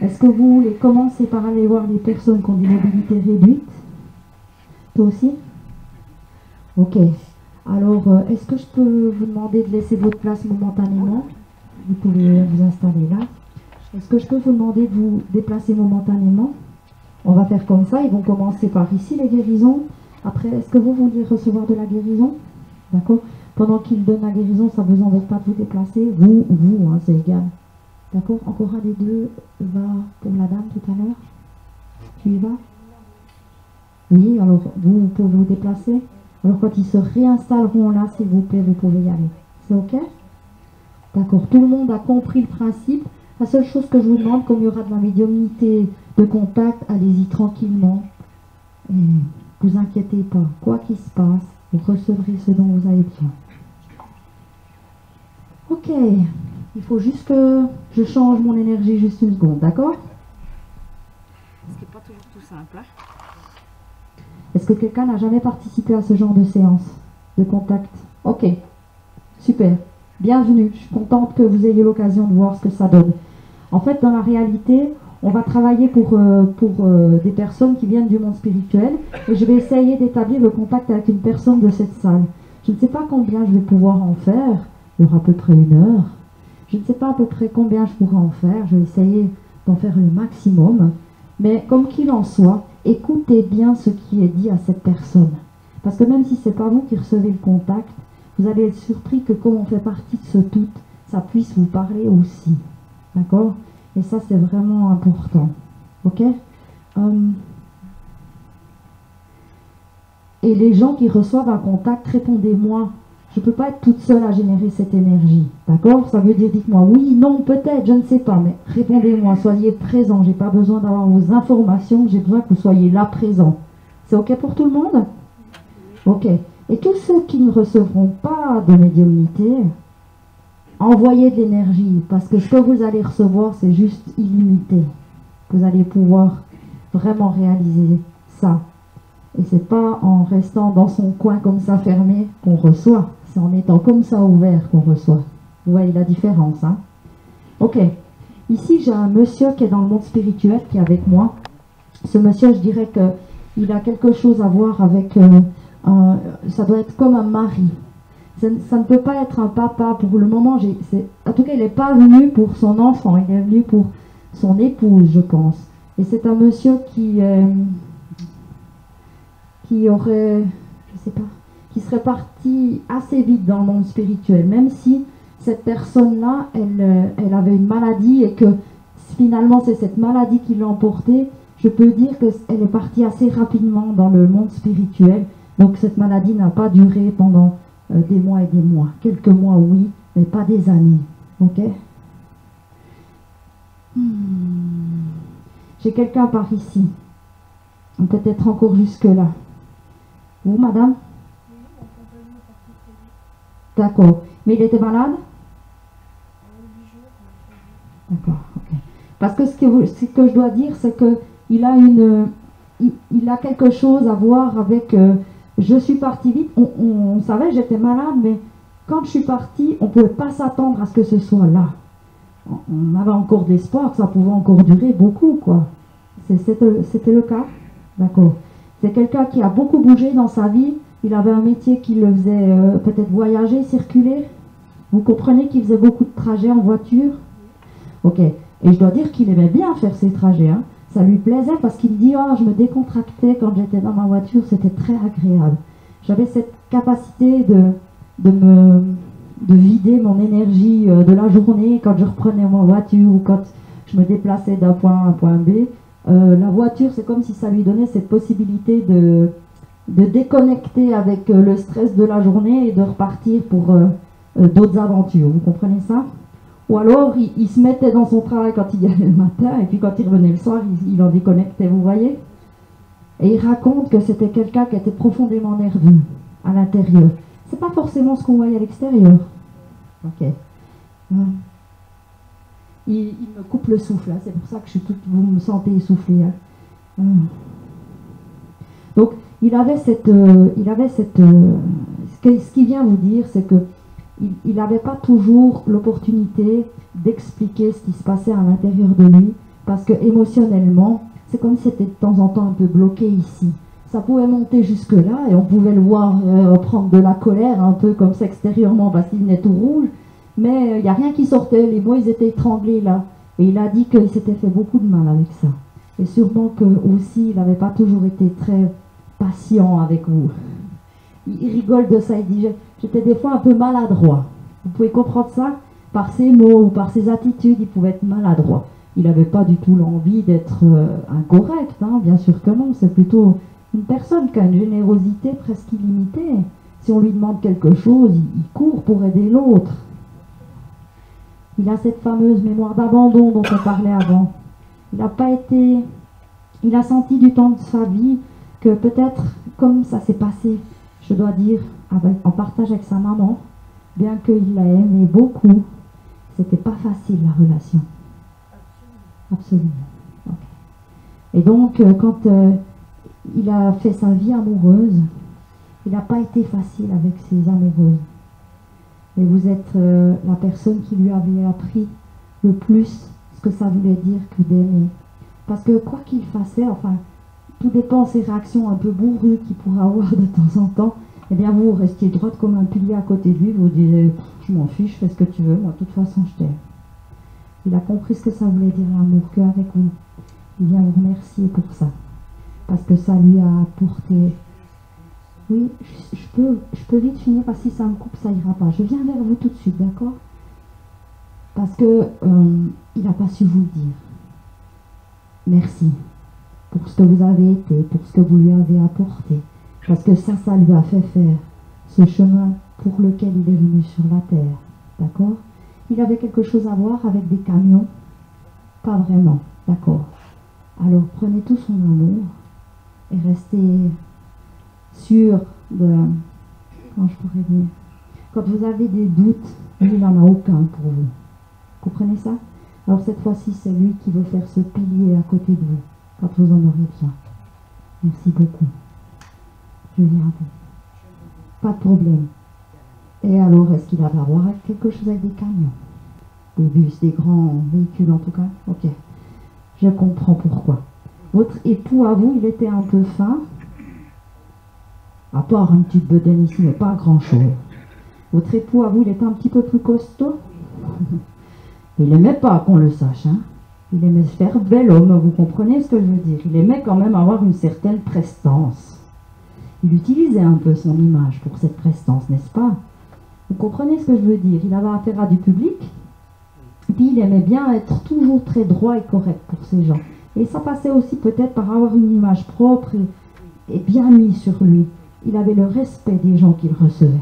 Est-ce que vous voulez commencer par aller voir les personnes qui ont des mobilités réduites? Toi aussi? Ok. Alors, est-ce que je peux vous demander de laisser votre place momentanément? Vous pouvez vous installer là. Est-ce que je peux vous demander de vous déplacer momentanément? On va faire comme ça. Ils vont commencer par ici, les guérisons. Après, est-ce que vous vouliez recevoir de la guérison? D'accord? Pendant qu'ils donnent la guérison, ça ne vous embête pas de vous déplacer. Vous, hein, c'est égal. D'accord? Encore un des deux va pour la dame tout à l'heure. Tu y vas? Oui, alors vous pouvez vous déplacer. Alors quand ils se réinstalleront là, s'il vous plaît, vous pouvez y aller. C'est ok? D'accord. Tout le monde a compris le principe. La seule chose que je vous demande, comme il y aura de la médiumnité de contact, allez-y tranquillement. Et vous inquiétez pas. Quoi qu'il se passe, vous recevrez ce dont vous avez besoin. Ok. Il faut juste que je change mon énergie juste une seconde, d'accord? Ce qui n'est pas toujours tout simple. Hein? Est-ce que quelqu'un n'a jamais participé à ce genre de séance de contact? Ok. Super. Bienvenue. Je suis contente que vous ayez l'occasion de voir ce que ça donne. En fait, dans la réalité, on va travailler pour des personnes qui viennent du monde spirituel et je vais essayer d'établir le contact avec une personne de cette salle. Je ne sais pas combien je vais pouvoir en faire. Il y aura à peu près 1 heure. Je ne sais pas à peu près combien je pourrai en faire. Je vais essayer d'en faire le maximum. Mais comme qu'il en soit, écoutez bien ce qui est dit à cette personne. Parce que même si ce n'est pas vous qui recevez le contact, vous allez être surpris que comme on fait partie de ce tout, ça puisse vous parler aussi. D'accord? Et ça, c'est vraiment important. Ok? Et les gens qui reçoivent un contact, répondez-moi. Je ne peux pas être toute seule à générer cette énergie. D'accord? Ça veut dire, dites-moi oui, non, peut-être, je ne sais pas. Mais répondez-moi, soyez présents. Je n'ai pas besoin d'avoir vos informations. J'ai besoin que vous soyez là, présents. C'est ok pour tout le monde? Ok. Et tous ceux qui ne recevront pas de médiumnité, envoyez de l'énergie, parce que ce que vous allez recevoir, c'est juste illimité. Vous allez pouvoir vraiment réaliser ça. Et c'est pas en restant dans son coin comme ça fermé qu'on reçoit, c'est en étant comme ça ouvert qu'on reçoit. Vous voyez la différence, hein? Ok. Ici, j'ai un monsieur qui est dans le monde spirituel, qui est avec moi. Ce monsieur, je dirais qu'il a quelque chose à voir avec... ça doit être comme un mari. Ça ne peut pas être un papa pour le moment. En tout cas, il n'est pas venu pour son enfant, il est venu pour son épouse, je pense. Et c'est un monsieur qui aurait, je sais pas, qui serait parti assez vite dans le monde spirituel, même si cette personne-là, elle avait une maladie et que finalement c'est cette maladie qui l'a emportée. Je peux dire qu'elle est partie assez rapidement dans le monde spirituel. Donc cette maladie n'a pas duré pendant des mois et des mois. Quelques mois, oui, mais pas des années. Ok? J'ai quelqu'un par ici. Peut-être encore jusque-là. Vous, madame? D'accord. Mais il était malade? D'accord, ok. Parce que ce que je dois dire, c'est que il a quelque chose à voir avec... je suis partie vite. On savait que j'étais malade, mais quand je suis partie, on ne pouvait pas s'attendre à ce que ce soit là. On avait encore de l'espoir que ça pouvait encore durer beaucoup, quoi. C'était le cas? D'accord. C'est quelqu'un qui a beaucoup bougé dans sa vie. Il avait un métier qui le faisait peut-être voyager, circuler. Vous comprenez qu'il faisait beaucoup de trajets en voiture? Ok. Et je dois dire qu'il aimait bien faire ces trajets. Hein. Ça lui plaisait parce qu'il dit « Oh, je me décontractais quand j'étais dans ma voiture, c'était très agréable. » J'avais cette capacité de vider mon énergie de la journée quand je reprenais ma voiture ou quand je me déplaçais d'un point A à un point B. La voiture, c'est comme si ça lui donnait cette possibilité de déconnecter avec le stress de la journée et de repartir pour d'autres aventures. Vous comprenez ça? Ou alors, il se mettait dans son travail quand il y allait le matin, et puis quand il revenait le soir, il en déconnectait, vous voyez? Et il raconte que c'était quelqu'un qui était profondément nerveux à l'intérieur. C'est pas forcément ce qu'on voyait à l'extérieur. Ok. Il me coupe le souffle, hein. C'est pour ça que je suis toute, vous me sentez essoufflée. Hein. Donc, il avait cette, ce qui vient vous dire, c'est que il n'avait pas toujours l'opportunité d'expliquer ce qui se passait à l'intérieur de lui, Parce que émotionnellement, c'est comme si c'était de temps en temps un peu bloqué ici. Ça pouvait monter jusque là et on pouvait le voir prendre de la colère un peu comme ça extérieurement parce qu'il venait tout rouge. Mais il n'y a rien qui sortait, les mots ils étaient étranglés là. Et il a dit qu'il s'était fait beaucoup de mal avec ça. Et sûrement que aussi il n'avait pas toujours été très patient avec vous. Il rigole de ça, il dit j'étais des fois un peu maladroit. Vous pouvez comprendre ça? Par ses mots ou par ses attitudes, il pouvait être maladroit. Il n'avait pas du tout l'envie d'être incorrect, hein, bien sûr que non. C'est plutôt une personne qui a une générosité presque illimitée. Si on lui demande quelque chose, il court pour aider l'autre. Il a cette fameuse mémoire d'abandon dont on parlait avant. Il n'a pas été... Il a senti du temps de sa vie que peut-être, comme ça s'est passé, je dois dire, en partage avec sa maman, bien qu'il l'a aimé beaucoup, c'était pas facile la relation. Absolument. Okay. Et donc, quand il a fait sa vie amoureuse, il n'a pas été facile avec ses amoureuses. Et vous êtes la personne qui lui avait appris le plus ce que ça voulait dire que d'aimer. Parce que quoi qu'il fasse, enfin, tout dépend de ses réactions un peu bourrues qu'il pourra avoir de temps en temps. Eh bien, vous restiez droite comme un pilier à côté de lui, vous disiez, je m'en fiche, fais ce que tu veux, moi, de toute façon, je t'aime. Il a compris ce que ça voulait dire l'amour, qu'avec vous. Il vient vous remercier pour ça. Parce que ça lui a apporté... Oui, je peux vite finir, parce que si ça me coupe, ça ira pas. Je viens vers vous tout de suite, d'accord? Parce que il n'a pas su vous le dire. Merci pour ce que vous avez été, pour ce que vous lui avez apporté. Parce que ça lui a fait faire ce chemin pour lequel il est venu sur la terre. D'accord? Il avait quelque chose à voir avec des camions? Pas vraiment. D'accord. Alors prenez tout son amour et restez sûr de... Comment je pourrais dire? Quand vous avez des doutes, lui, il n'en a aucun pour vous. Comprenez ça? Alors cette fois-ci, c'est lui qui veut faire ce pilier à côté de vous, quand vous en aurez besoin. Merci beaucoup. Je viens à vous. Pas de problème. Et alors, est-ce qu'il avait à voir avec quelque chose avec des camions? Des bus, des grands véhicules en tout cas? Ok. Je comprends pourquoi. Votre époux, à vous, il était un peu fin? À part un petit bedaine ici, mais pas grand-chose. Votre époux, à vous, il était un petit peu plus costaud? Il n'aimait pas qu'on le sache, hein. Il aimait se faire bel homme, vous comprenez ce que je veux dire? Il aimait quand même avoir une certaine prestance. Il utilisait un peu son image pour cette prestance, n'est-ce pas? Vous comprenez ce que je veux dire? Il avait affaire à du public, et puis il aimait bien être toujours très droit et correct pour ces gens. Et ça passait aussi peut-être par avoir une image propre et bien mise sur lui. Il avait le respect des gens qu'il recevait.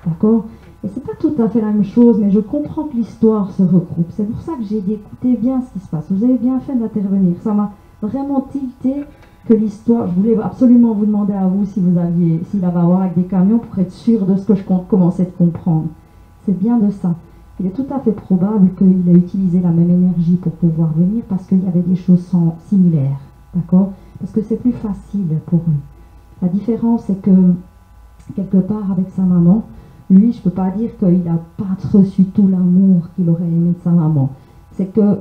D'accord? Et c'est pas tout à fait la même chose, mais je comprends que l'histoire se regroupe. C'est pour ça que j'ai dit, écoutez bien ce qui se passe. Vous avez bien fait d'intervenir. Ça m'a vraiment tilté que l'histoire... Je voulais absolument vous demander à vous s'il avait à voir avec des camions pour être sûr de ce que je commençais de comprendre. C'est bien de ça. Il est tout à fait probable qu'il ait utilisé la même énergie pour pouvoir venir parce qu'il y avait des choses similaires. D'accord? Parce que c'est plus facile pour lui. La différence, c'est que, quelque part, avec sa maman, lui, je ne peux pas dire qu'il n'a pas reçu tout l'amour qu'il aurait aimé de sa maman. C'est que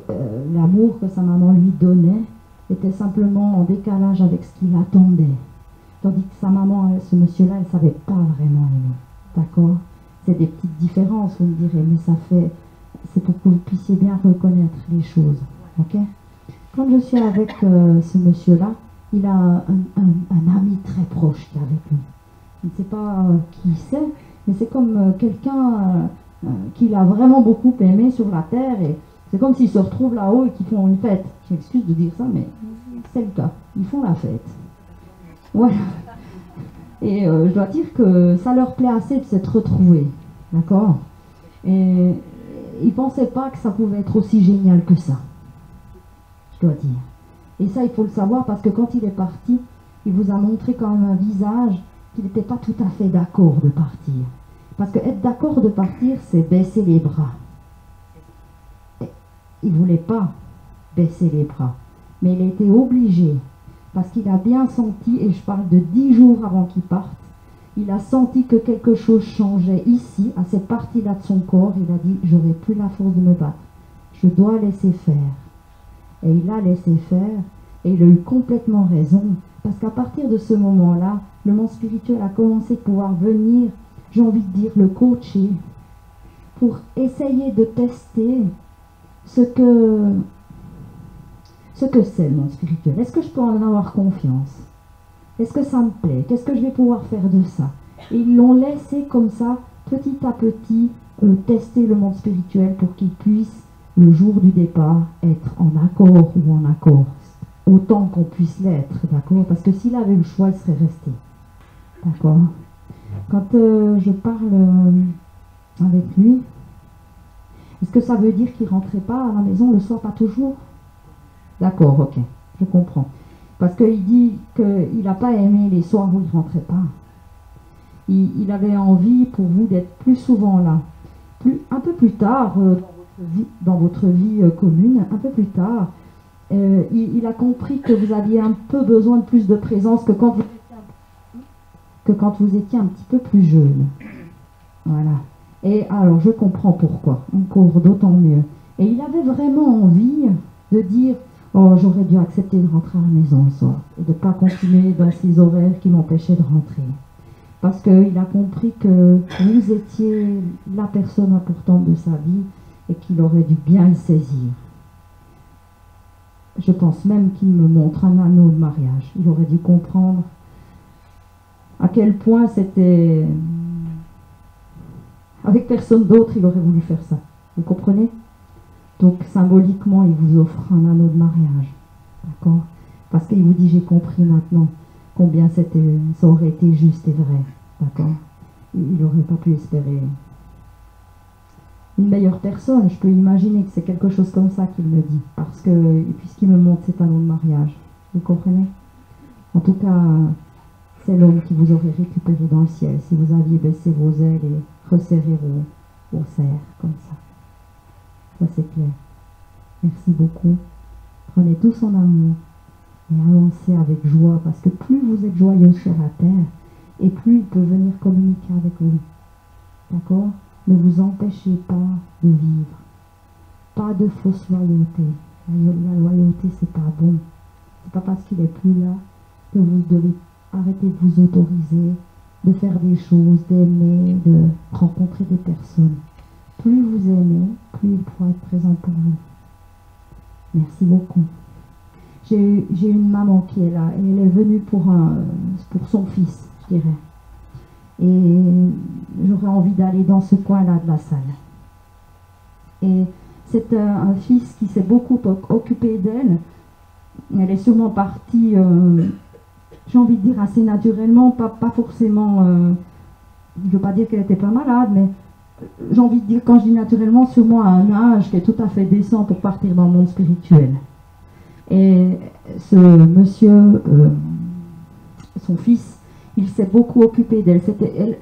l'amour que sa maman lui donnait était simplement en décalage avec ce qu'il attendait. Tandis que sa maman, ce monsieur-là, elle ne savait pas vraiment aimer. D'accord? C'est des petites différences, vous me direz, mais ça fait... C'est pour que vous puissiez bien reconnaître les choses. Ok? Quand je suis avec ce monsieur-là, il a un ami très proche qui est avec lui. Je ne sais pas qui c'est, mais c'est comme quelqu'un qu'il a vraiment beaucoup aimé sur la terre, et c'est comme s'ils se retrouvent là-haut et qu'ils font une fête. Je m'excuse de dire ça, mais c'est le cas. Ils font la fête. Voilà. Et je dois dire que ça leur plaît assez de s'être retrouvés. D'accord? Et ils ne pensaient pas que ça pouvait être aussi génial que ça. Je dois dire. Et ça, il faut le savoir parce que quand il est parti, il vous a montré quand même un visage qu'il n'était pas tout à fait d'accord de partir. Parce que être d'accord de partir, c'est baisser les bras. Et il ne voulait pas baisser les bras. Mais il a été obligé. Parce qu'il a bien senti, et je parle de 10 jours avant qu'il parte, il a senti que quelque chose changeait ici, à cette partie-là de son corps. Il a dit, j'aurai plus la force de me battre. Je dois laisser faire. Et il a laissé faire, et il a eu complètement raison, parce qu'à partir de ce moment-là, le monde spirituel a commencé à pouvoir venir, j'ai envie de dire, le coacher, pour essayer de tester ce que c'est le monde spirituel. Est-ce que je peux en avoir confiance? Est-ce que ça me plaît? Qu'est-ce que je vais pouvoir faire de ça? Et ils l'ont laissé comme ça, petit à petit, tester le monde spirituel pour qu'il puisse, le jour du départ, être en accord ou en accord. Autant qu'on puisse l'être, d'accord? Parce que s'il avait le choix, il serait resté. D'accord? Quand je parle avec lui, est-ce que ça veut dire qu'il ne rentrait pas à la maison le soir? Pas toujours? D'accord, ok, je comprends. Parce qu'il dit qu'il n'a pas aimé les soirs où il ne rentrait pas. Il avait envie pour vous d'être plus souvent là. Un peu plus tard, dans votre vie commune, un peu plus tard, il a compris que vous aviez un peu besoin de plus de présence que quand vous étiez un petit peu plus jeune. Voilà. Et alors, je comprends pourquoi. Encore d'autant mieux. Et il avait vraiment envie de dire « Oh, j'aurais dû accepter de rentrer à la maison le soir et de ne pas continuer dans ces horaires qui m'empêchaient de rentrer. » Parce qu'il a compris que vous étiez la personne importante de sa vie et qu'il aurait dû bien le saisir. Je pense même qu'il me montre un anneau de mariage. Il aurait dû comprendre à quel point c'était... Avec personne d'autre, il aurait voulu faire ça. Vous comprenez? Donc, symboliquement, il vous offre un anneau de mariage. D'accord? Parce qu'il vous dit, j'ai compris maintenant combien ça aurait été juste et vrai. D'accord? Il n'aurait pas pu espérer une meilleure personne. Je peux imaginer que c'est quelque chose comme ça qu'il me dit. Parce que, puisqu'il me montre cet anneau de mariage. Vous comprenez? En tout cas, c'est l'homme qui vous aurait récupéré dans le ciel si vous aviez baissé vos ailes et resserré vos serres comme ça. Ça c'est clair. Merci beaucoup. Prenez tout son amour et avancez avec joie, parce que plus vous êtes joyeux sur la terre, et plus il peut venir communiquer avec vous. D'accord? Ne vous empêchez pas de vivre. Pas de fausse loyauté. La loyauté, c'est pas bon. C'est pas parce qu'il est plus là que vous devez arrêter de vous autoriser, de faire des choses, d'aimer, de rencontrer des personnes. Plus vous aimez, plus il pourra être présent pour vous. Merci beaucoup. J'ai une maman qui est là, et elle est venue pour son fils, je dirais. Et j'aurais envie d'aller dans ce coin-là de la salle. Et c'est un fils qui s'est beaucoup occupé d'elle. Elle est sûrement partie, j'ai envie de dire assez naturellement, pas forcément, je ne veux pas dire qu'elle n'était pas malade, mais j'ai envie de dire, quand je dis naturellement, sûrement à un âge qui est tout à fait décent pour partir dans le monde spirituel. Et ce monsieur, son fils, il s'est beaucoup occupé d'elle.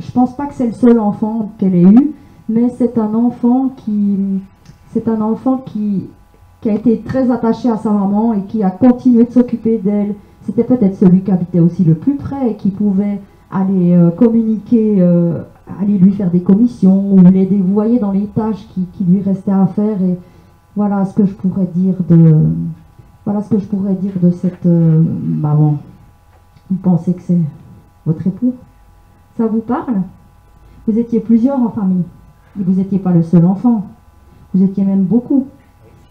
Je pense pas que c'est le seul enfant qu'elle ait eu, mais c'est un enfant qui a été très attaché à sa maman et qui a continué de s'occuper d'elle. C'était peut-être celui qui habitait aussi le plus près et qui pouvait aller communiquer, aller lui faire des commissions ou l'aider, vous voyez, dans les tâches qui lui restaient à faire. Et voilà ce que je pourrais dire de cette maman. Vous pensez que c'est votre époux? Ça vous parle? Vous étiez plusieurs en famille. Et vous n'étiez pas le seul enfant. Vous étiez même beaucoup.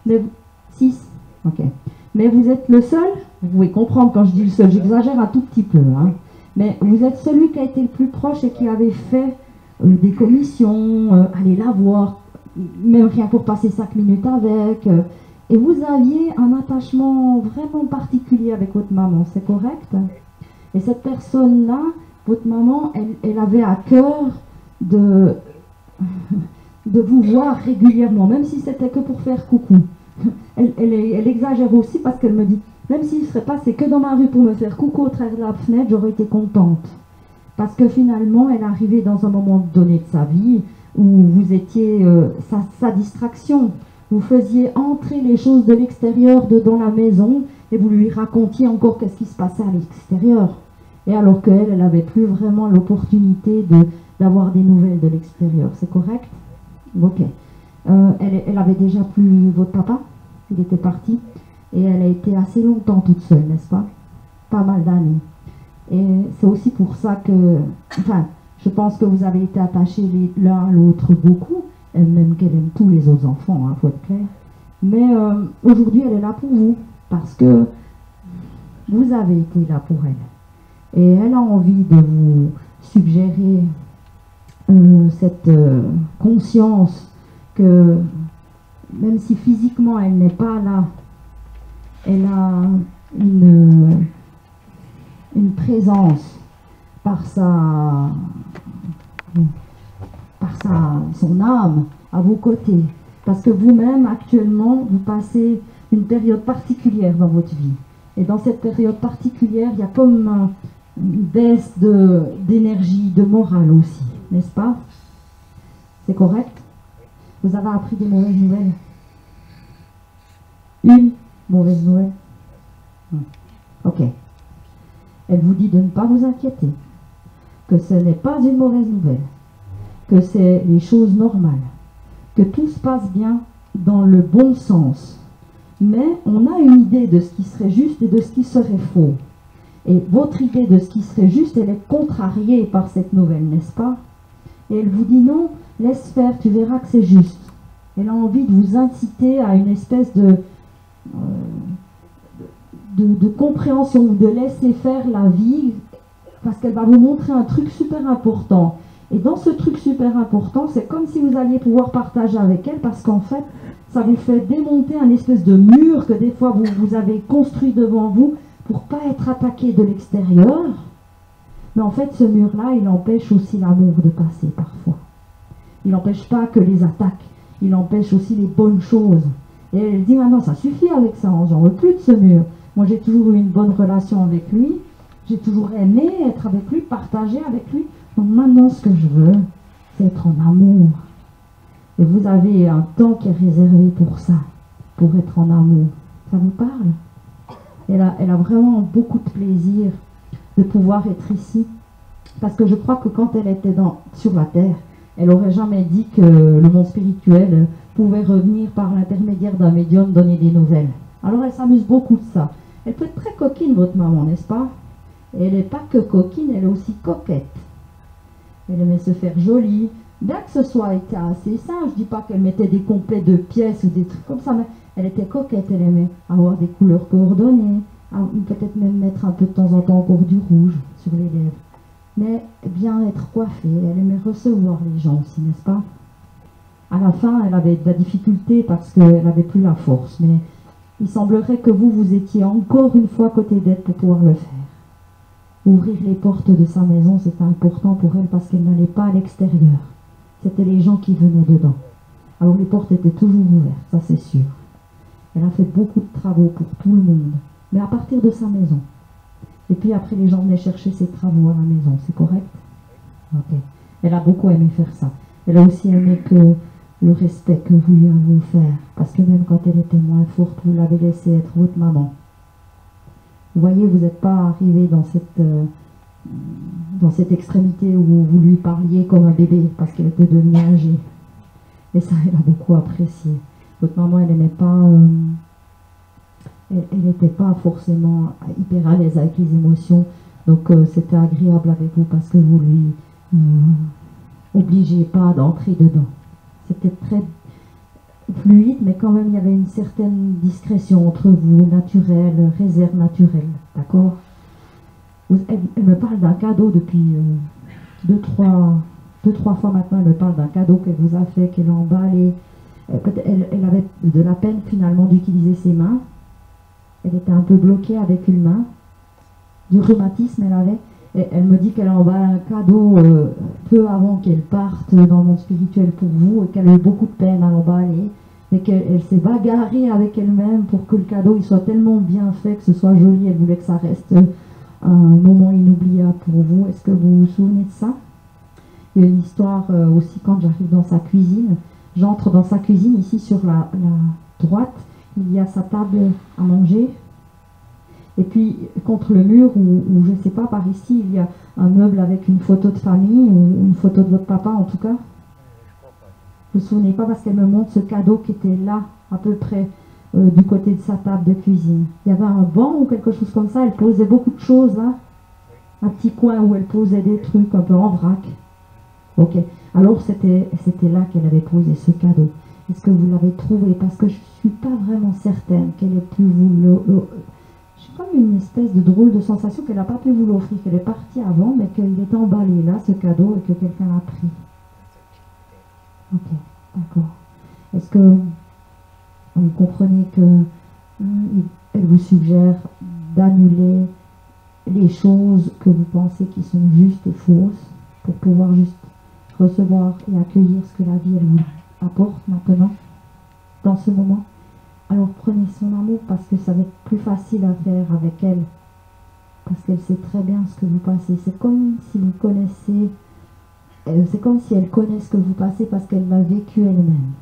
Mais 6. Ok. Mais vous êtes le seul. Vous pouvez comprendre quand je dis le seul, j'exagère un tout petit peu. Hein. Mais vous êtes celui qui a été le plus proche et qui avait fait des commissions, aller la voir, même rien pour passer 5 minutes avec. Et vous aviez un attachement vraiment particulier avec votre maman, c'est correct? Et cette personne-là, votre maman, elle avait à cœur de vous voir régulièrement, même si c'était que pour faire coucou. Elle exagère aussi parce qu'elle me dit, même s'il ne serait passé que dans ma rue pour me faire coucou au travers de la fenêtre, j'aurais été contente. Parce que finalement, elle arrivait dans un moment donné de sa vie où vous étiez sa distraction. Vous faisiez entrer les choses de l'extérieur dans la maison et vous lui racontiez encore qu'est-ce qui se passait à l'extérieur. Et alors qu'elle, elle n'avait plus vraiment l'opportunité d'avoir des nouvelles de l'extérieur. C'est correct? Ok. Elle avait déjà plus votre papa? Il était parti. Et elle a été assez longtemps toute seule, n'est-ce pas? Pas mal d'années. Et c'est aussi pour ça que, enfin, je pense que vous avez été attachés l'un à l'autre beaucoup, et même qu'elle aime tous les autres enfants, faut être clair. Mais aujourd'hui, elle est là pour vous, parce que vous avez été là pour elle. Et elle a envie de vous suggérer cette conscience que, même si physiquement elle n'est pas là, elle a une présence par son âme à vos côtés. Parce que vous-même, actuellement, vous passez une période particulière dans votre vie. Et dans cette période particulière, il y a comme une baisse d'énergie, de morale aussi, n'est-ce pas? C'est correct? Vous avez appris des mauvaises nouvelles? Une mauvaise nouvelle? Ok. Elle vous dit de ne pas vous inquiéter, que ce n'est pas une mauvaise nouvelle, que c'est les choses normales, que tout se passe bien dans le bon sens. Mais on a une idée de ce qui serait juste et de ce qui serait faux. Et votre idée de ce qui serait juste, elle est contrariée par cette nouvelle, n'est-ce pas? Et elle vous dit non, laisse faire, tu verras que c'est juste. Elle a envie de vous inciter à une espèce de compréhension, de laisser faire la vie, parce qu'elle va vous montrer un truc super important. Et dans ce truc super important, c'est comme si vous alliez pouvoir partager avec elle, parce qu'en fait, ça vous fait démonter un espèce de mur que des fois vous avez construit devant vous pour pas être attaqué de l'extérieur. Mais en fait, ce mur-là, il empêche aussi l'amour de passer parfois. Il n'empêche pas que les attaques, il empêche aussi les bonnes choses. Et elle dit maintenant, ça suffit avec ça, j'en veux plus de ce mur. Moi, j'ai toujours eu une bonne relation avec lui, j'ai toujours aimé être avec lui, partager avec lui. Donc maintenant, ce que je veux, c'est être en amour. Et vous avez un temps qui est réservé pour ça, pour être en amour. Ça vous parle? Elle a vraiment beaucoup de plaisir de pouvoir être ici. Parce que je crois que quand elle était sur la terre, elle n'aurait jamais dit que le monde spirituel pouvait revenir par l'intermédiaire d'un médium donner des nouvelles. Alors elle s'amuse beaucoup de ça. Elle peut être très coquine, votre maman, n'est-ce pas? Et elle n'est pas que coquine, elle est aussi coquette. Elle aimait se faire jolie. Bien que ce soit été assez simple, je ne dis pas qu'elle mettait des complets de pièces ou des trucs comme ça, mais elle était coquette, elle aimait avoir des couleurs coordonnées, peut-être même mettre un peu de temps en temps encore du rouge sur les lèvres. Mais bien être coiffée, elle aimait recevoir les gens aussi, n'est-ce pas? À la fin, elle avait de la difficulté parce qu'elle n'avait plus la force, mais il semblerait que vous étiez encore une fois côté d'elle pour pouvoir le faire. Ouvrir les portes de sa maison, c'était important pour elle parce qu'elle n'allait pas à l'extérieur. C'était les gens qui venaient dedans. Alors les portes étaient toujours ouvertes, ça c'est sûr. Elle a fait beaucoup de travaux pour tout le monde, mais à partir de sa maison. Et puis après, les gens venaient chercher ses travaux à la maison, c'est correct? Ok. Elle a beaucoup aimé faire ça. Elle a aussi aimé que le respect que vous lui avez offert, parce que même quand elle était moins forte, vous l'avez laissé être votre maman. Vous voyez, vous n'êtes pas arrivé dans cette extrémité où vous lui parliez comme un bébé, parce qu'elle était devenue âgée. Et ça, elle a beaucoup apprécié. Votre maman, elle n'aimait pas... elle n'était pas forcément hyper à l'aise avec les émotions, donc c'était agréable avec vous parce que vous lui obligez pas d'entrer dedans. C'était très fluide, mais quand même il y avait une certaine discrétion entre vous, naturelle, réserve naturelle, d'accord? Elle me parle d'un cadeau depuis deux, trois fois maintenant, elle me parle d'un cadeau qu'elle vous a fait, qu'elle a emballé. Elle avait de la peine finalement d'utiliser ses mains. Elle était un peu bloquée avec une main, du rhumatisme elle avait, et elle me dit qu'elle a emballé un cadeau peu avant qu'elle parte dans le monde spirituel pour vous, et qu'elle a eu beaucoup de peine à l'emballer, et qu'elle s'est bagarrée avec elle-même pour que le cadeau il soit tellement bien fait, que ce soit joli. Elle voulait que ça reste un moment inoubliable pour vous. Est-ce que vous vous souvenez de ça? Il y a une histoire aussi quand j'arrive dans sa cuisine. J'entre dans sa cuisine, ici sur la droite, il y a sa table à manger. Et puis, contre le mur, ou je ne sais pas, par ici, il y a un meuble avec une photo de famille, ou une photo de votre papa en tout cas. Vous ne vous souvenez pas parce qu'elle me montre ce cadeau qui était là, à peu près du côté de sa table de cuisine. Il y avait un banc ou quelque chose comme ça, elle posait beaucoup de choses là. Un petit coin où elle posait des trucs un peu en vrac. Ok, alors c'était là qu'elle avait posé ce cadeau. Est-ce que vous l'avez trouvé? Parce que je ne suis pas vraiment certaine qu'elle ait pu vous j'ai comme une espèce de drôle de sensation qu'elle n'a pas pu vous l'offrir, qu'elle est partie avant, mais qu'elle est emballée là, ce cadeau, et que quelqu'un l'a pris. Ok, d'accord. Est-ce que vous comprenez que elle vous suggère d'annuler les choses que vous pensez qui sont justes et fausses pour pouvoir juste recevoir et accueillir ce que la vie elle vous apporte maintenant, dans ce moment? Alors prenez son amour parce que ça va être plus facile à faire avec elle. Parce qu'elle sait très bien ce que vous passez. C'est comme si vous connaissez, c'est comme si elle connaît ce que vous passez parce qu'elle l'a vécu elle-même.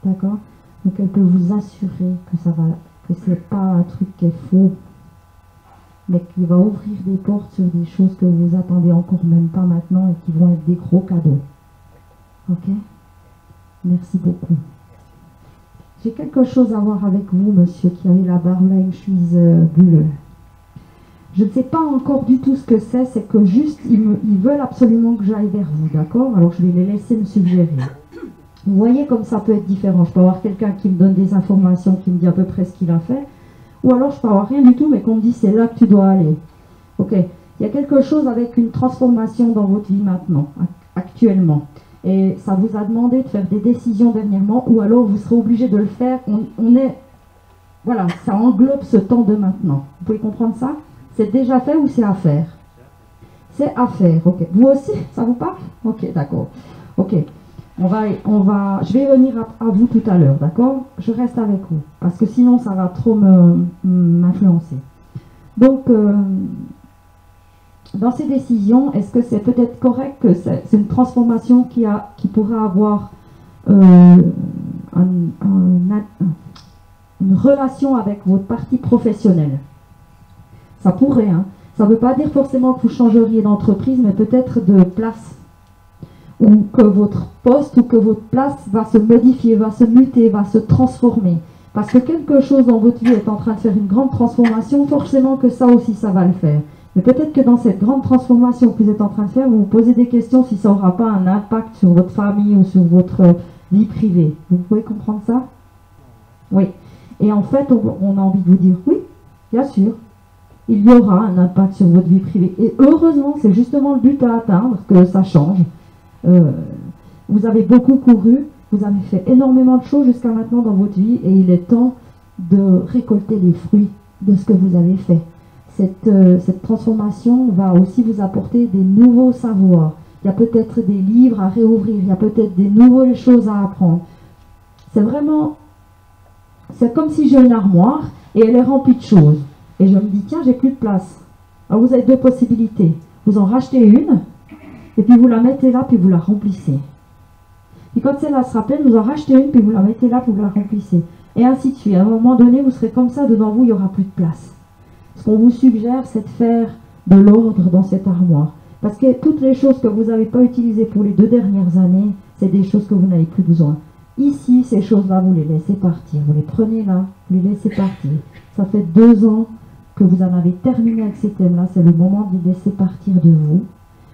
D'accord? Donc elle peut vous assurer que c'est pas un truc qui est faux, mais qui va ouvrir des portes sur des choses que vous attendez encore même pas maintenant et qui vont être des gros cadeaux. Ok? Merci beaucoup. J'ai quelque chose à voir avec vous, monsieur, qui avait la barbe là, une chemise bleue. Je ne sais pas encore du tout ce que c'est que juste, ils veulent absolument que j'aille vers vous, d'accord? Alors je vais les laisser me suggérer. Vous voyez comme ça peut être différent. Je peux avoir quelqu'un qui me donne des informations, qui me dit à peu près ce qu'il a fait, ou alors je peux avoir rien du tout, mais qu'on me dit c'est là que tu dois aller. Ok, il y a quelque chose avec une transformation dans votre vie maintenant, actuellement. Et ça vous a demandé de faire des décisions dernièrement, ou alors vous serez obligé de le faire. Voilà, ça englobe ce temps de maintenant. Vous pouvez comprendre ça? C'est déjà fait ou c'est à faire? C'est à faire, ok. Vous aussi, ça vous parle? Ok, d'accord. Ok, je vais venir à vous tout à l'heure, d'accord? Je reste avec vous, parce que sinon ça va trop m'influencer. Donc, dans ces décisions, est-ce que c'est peut-être correct que c'est une transformation qui pourra avoir une relation avec votre partie professionnelle? Ça pourrait, hein. Ça ne veut pas dire forcément que vous changeriez d'entreprise, mais peut-être de place. Ou que votre poste ou que votre place va se modifier, va se muter, va se transformer. Parce que quelque chose dans votre vie est en train de faire une grande transformation, forcément que ça aussi, ça va le faire. Mais peut-être que dans cette grande transformation que vous êtes en train de faire, vous vous posez des questions si ça n'aura pas un impact sur votre famille ou sur votre vie privée. Vous pouvez comprendre ça? Oui. Et en fait, on a envie de vous dire, oui, bien sûr, il y aura un impact sur votre vie privée. Et heureusement, c'est justement le but à atteindre, que ça change. Vous avez beaucoup couru, vous avez fait énormément de choses jusqu'à maintenant dans votre vie et il est temps de récolter les fruits de ce que vous avez fait. Cette transformation va aussi vous apporter des nouveaux savoirs. Il y a peut-être des livres à réouvrir, il y a peut-être des nouvelles choses à apprendre. C'est comme si j'ai une armoire et elle est remplie de choses. Et je me dis, tiens, j'ai plus de place. Alors vous avez deux possibilités. Vous en rachetez une, et puis vous la mettez là, puis vous la remplissez. Puis quand celle-là sera pleine, vous en rachetez une, puis vous la mettez là, puis vous la remplissez. Et ainsi de suite. À un moment donné, vous serez comme ça, devant vous, il n'y aura plus de place. Ce qu'on vous suggère, c'est de faire de l'ordre dans cette armoire. Parce que toutes les choses que vous n'avez pas utilisées pour les 2 dernières années, c'est des choses que vous n'avez plus besoin. Ici, ces choses-là, vous les laissez partir. Vous les prenez là, vous les laissez partir. Ça fait 2 ans que vous en avez terminé avec ces thèmes-là. C'est le moment de les laisser partir de vous,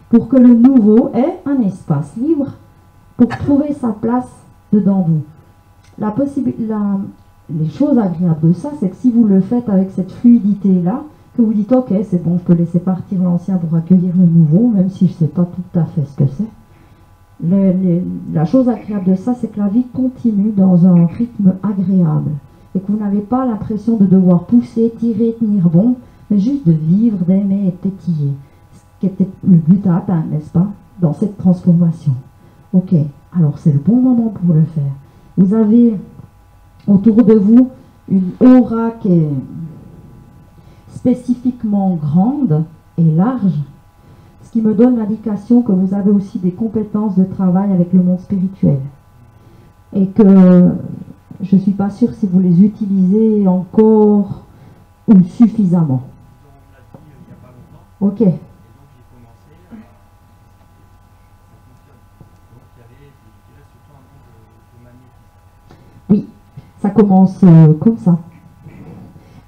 pour que le nouveau ait un espace libre pour trouver sa place dedans vous. Les choses agréables de ça, c'est que si vous le faites avec cette fluidité-là, que vous dites ok, c'est bon, je peux laisser partir l'ancien pour accueillir le nouveau, même si je ne sais pas tout à fait ce que c'est. La chose agréable de ça, c'est que la vie continue dans un rythme agréable et que vous n'avez pas l'impression de devoir pousser, tirer, tenir bon, mais juste de vivre, d'aimer et de pétiller. Ce qui était le but à atteindre, n'est-ce pas, dans cette transformation. Ok, alors c'est le bon moment pour le faire. Vous avez autour de vous une aura qui est spécifiquement grande et large, ce qui me donne l'indication que vous avez aussi des compétences de travail avec le monde spirituel. Et que je ne suis pas sûre si vous les utilisez encore ou suffisamment. Ok. Ça commence comme ça.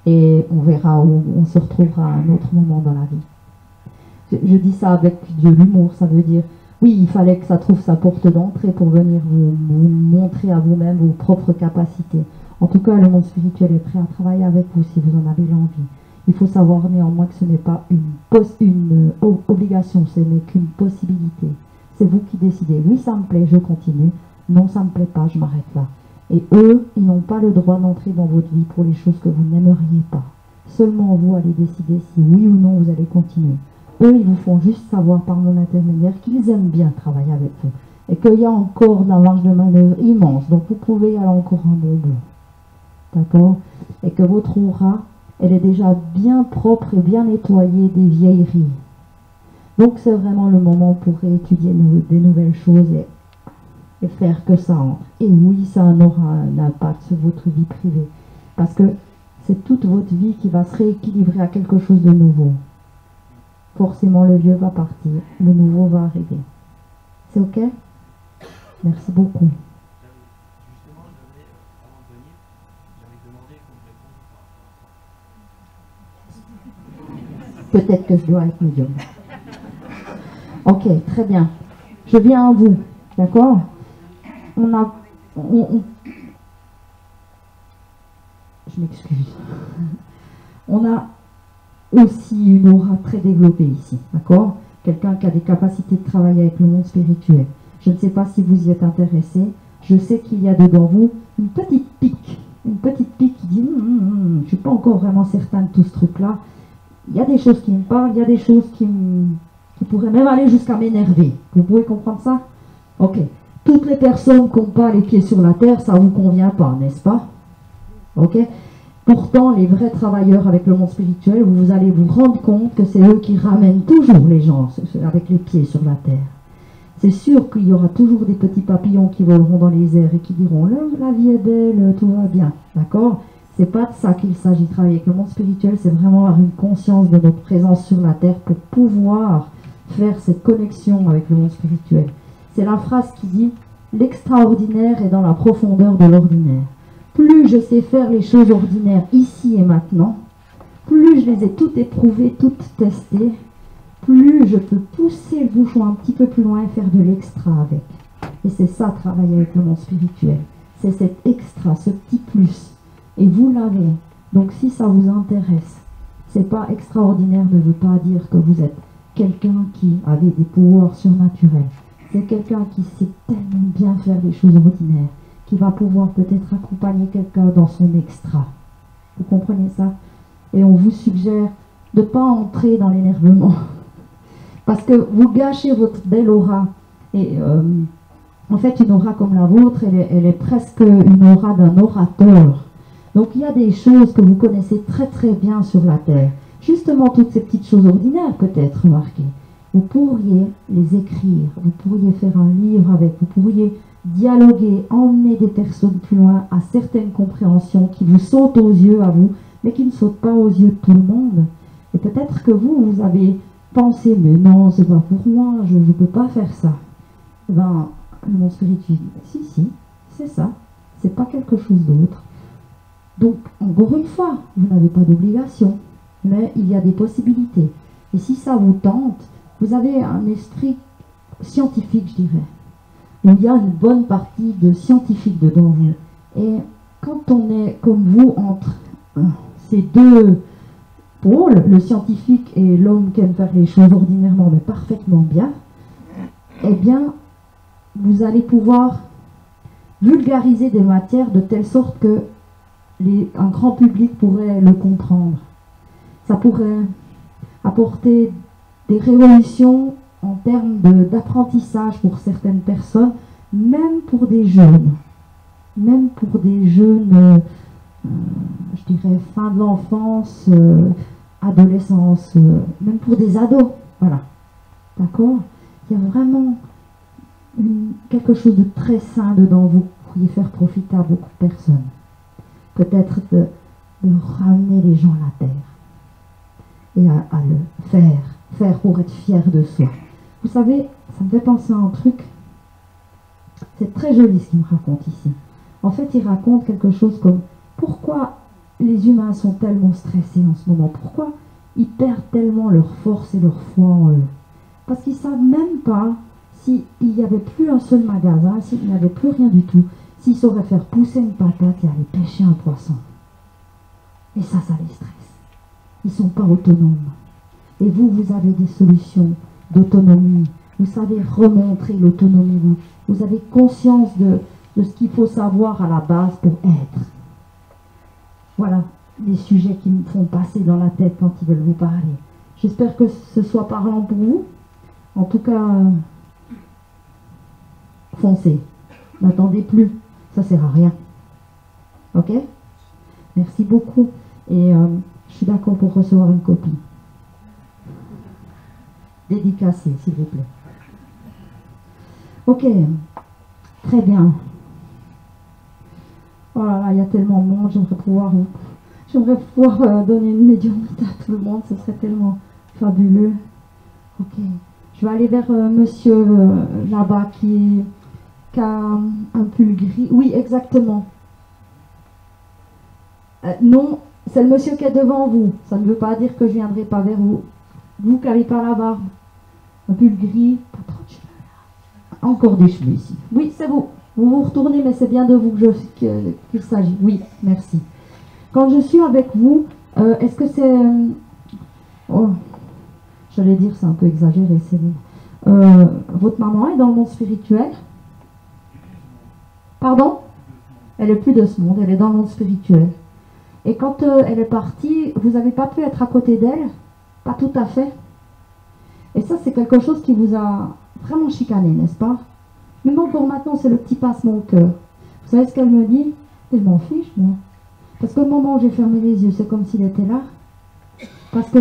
Et on verra où on se retrouvera à un autre moment dans la vie. Je dis ça avec de l'humour, ça veut dire, oui, il fallait que ça trouve sa porte d'entrée pour venir vous montrer à vous-même vos propres capacités. En tout cas, le monde spirituel est prêt à travailler avec vous si vous en avez l'envie. Il faut savoir néanmoins que ce n'est pas une obligation, ce n'est qu'une possibilité. C'est vous qui décidez. Oui, ça me plaît, je continue. Non, ça ne me plaît pas, je m'arrête là. Et eux, ils n'ont pas le droit d'entrer dans votre vie pour les choses que vous n'aimeriez pas. Seulement vous allez décider si oui ou non vous allez continuer. Eux, ils vous font juste savoir par mon intermédiaire qu'ils aiment bien travailler avec vous. Et qu'il y a encore de la marge de manœuvre immense. Donc vous pouvez y aller encore un bon bout. D'accord? Et que votre aura, elle est déjà bien propre et bien nettoyée des vieilleries. Donc c'est vraiment le moment pour étudier des nouvelles choses et faire que ça entre. Et oui, ça aura un impact sur votre vie privée. Parce que c'est toute votre vie qui va se rééquilibrer à quelque chose de nouveau. Forcément, le vieux va partir, le nouveau va arriver. C'est OK? Merci beaucoup. Justement, avant de venir, j'avais demandé qu'on me réponde. Peut-être que je dois être médium. Ok, très bien. Je viens à vous, d'accord? Je m'excuse. On a aussi une aura très développée ici, d'accord? Quelqu'un qui a des capacités de travailler avec le monde spirituel. Je ne sais pas si vous y êtes intéressé. Je sais qu'il y a dedans vous une petite pique qui dit je ne suis pas encore vraiment certain de tout ce truc-là. Il y a des choses qui me parlent, il y a des choses qui pourraient même aller jusqu'à m'énerver. Vous pouvez comprendre ça? Ok. Toutes les personnes qui n'ont pas les pieds sur la terre, ça ne vous convient pas, n'est-ce pas? Ok. Pourtant, les vrais travailleurs avec le monde spirituel, vous allez vous rendre compte que c'est eux qui ramènent toujours les gens avec les pieds sur la terre. C'est sûr qu'il y aura toujours des petits papillons qui voleront dans les airs et qui diront « la vie est belle, tout va bien ». D'accord? C'est pas de ça qu'il s'agit de travailler avec le monde spirituel, c'est vraiment avoir une conscience de notre présence sur la terre pour pouvoir faire cette connexion avec le monde spirituel. C'est la phrase qui dit « l'extraordinaire est dans la profondeur de l'ordinaire ». Plus je sais faire les choses ordinaires ici et maintenant, plus je les ai toutes éprouvées, toutes testées, plus je peux pousser le bouchon un petit peu plus loin et faire de l'extra avec. Et c'est ça, travailler avec le monde spirituel. C'est cet extra, ce petit plus. Et vous l'avez. Donc si ça vous intéresse, c'est pas extraordinaire ne veut pas dire que vous êtes quelqu'un qui avait des pouvoirs surnaturels. C'est quelqu'un qui sait tellement bien faire les choses ordinaires, qui va pouvoir peut-être accompagner quelqu'un dans son extra. Vous comprenez ça? Et on vous suggère de ne pas entrer dans l'énervement. Parce que vous gâchez votre belle aura. Et en fait, une aura comme la vôtre, elle est presque une aura d'un orateur. Donc il y a des choses que vous connaissez très très bien sur la Terre. Justement, toutes ces petites choses ordinaires, peut-être, remarquez. Vous pourriez les écrire, vous pourriez faire un livre avec, vous pourriez dialoguer, emmener des personnes plus loin à certaines compréhensions qui vous sautent aux yeux à vous, mais qui ne sautent pas aux yeux de tout le monde. Et peut-être que vous avez pensé, mais non, c'est pas pour moi, je ne peux pas faire ça. Eh ben, le monde spirituel, si, c'est ça, c'est pas quelque chose d'autre. Donc, encore une fois, vous n'avez pas d'obligation, mais il y a des possibilités. Et si ça vous tente, vous avez un esprit scientifique, je dirais, où il y a une bonne partie de scientifique dedans vous. Et quand on est comme vous entre ces deux pôles, le scientifique et l'homme qui aime faire les choses ordinairement mais parfaitement bien, eh bien, vous allez pouvoir vulgariser des matières de telle sorte que un grand public pourrait le comprendre. Ça pourrait apporter des révolutions en termes d'apprentissage pour certaines personnes, même pour des jeunes. Même pour des jeunes, je dirais, fin de l'enfance, adolescence, même pour des ados. Voilà. D'accord? Il y a vraiment quelque chose de très sain dedans. Vous pourriez faire profiter à beaucoup de personnes. Peut-être de ramener les gens à la terre. Et à le faire pour être fier de soi. Vous savez, ça me fait penser à un truc. C'est très joli ce qu'il me raconte ici. En fait, il raconte quelque chose comme pourquoi les humains sont tellement stressés en ce moment, pourquoi ils perdent tellement leur force et leur foi en eux. Parce qu'ils ne savent même pas s'il n'y avait plus un seul magasin, s'il n'y avait plus rien du tout, s'ils sauraient faire pousser une patate et aller pêcher un poisson. Et ça les stresse. Ils ne sont pas autonomes. Et vous, vous avez des solutions d'autonomie. Vous savez remontrer l'autonomie. Vous avez conscience de ce qu'il faut savoir à la base pour être. Voilà les sujets qui me font passer dans la tête quand ils veulent vous parler. J'espère que ce soit parlant pour vous. En tout cas, foncez. N'attendez plus. Ça ne sert à rien. Ok? Merci beaucoup. Et je suis d'accord pour recevoir une copie. Dédicacée, s'il vous plaît. Ok. Très bien. Oh là là, il y a tellement de monde. J'aimerais pouvoir donner une médiumnité à tout le monde. Ce serait tellement fabuleux. Ok. Je vais aller vers monsieur là-bas qui a un pull gris. Oui, exactement. Non, c'est le monsieur qui est devant vous. Ça ne veut pas dire que je ne viendrai pas vers vous. Vous qui n'avez pas la barbe. Un pull gris. Pas trop de cheveux. Encore des cheveux ici. Oui, c'est vous. Vous vous retournez, mais c'est bien de vous qu'il s'agit. Oui, merci. Quand je suis avec vous, est-ce que c'est... Oh, j'allais dire, c'est un peu exagéré, c'est bon. Votre maman est dans le monde spirituel? Pardon? Elle est plus de ce monde, elle est dans le monde spirituel. Et quand elle est partie, vous n'avez pas pu être à côté d'elle? Pas tout à fait. Et ça, c'est quelque chose qui vous a vraiment chicané, n'est-ce pas? Même encore maintenant, c'est le petit passement au cœur. Vous savez ce qu'elle me dit? Je m'en fiche, moi. Parce que le moment où j'ai fermé les yeux, c'est comme s'il était là. Parce que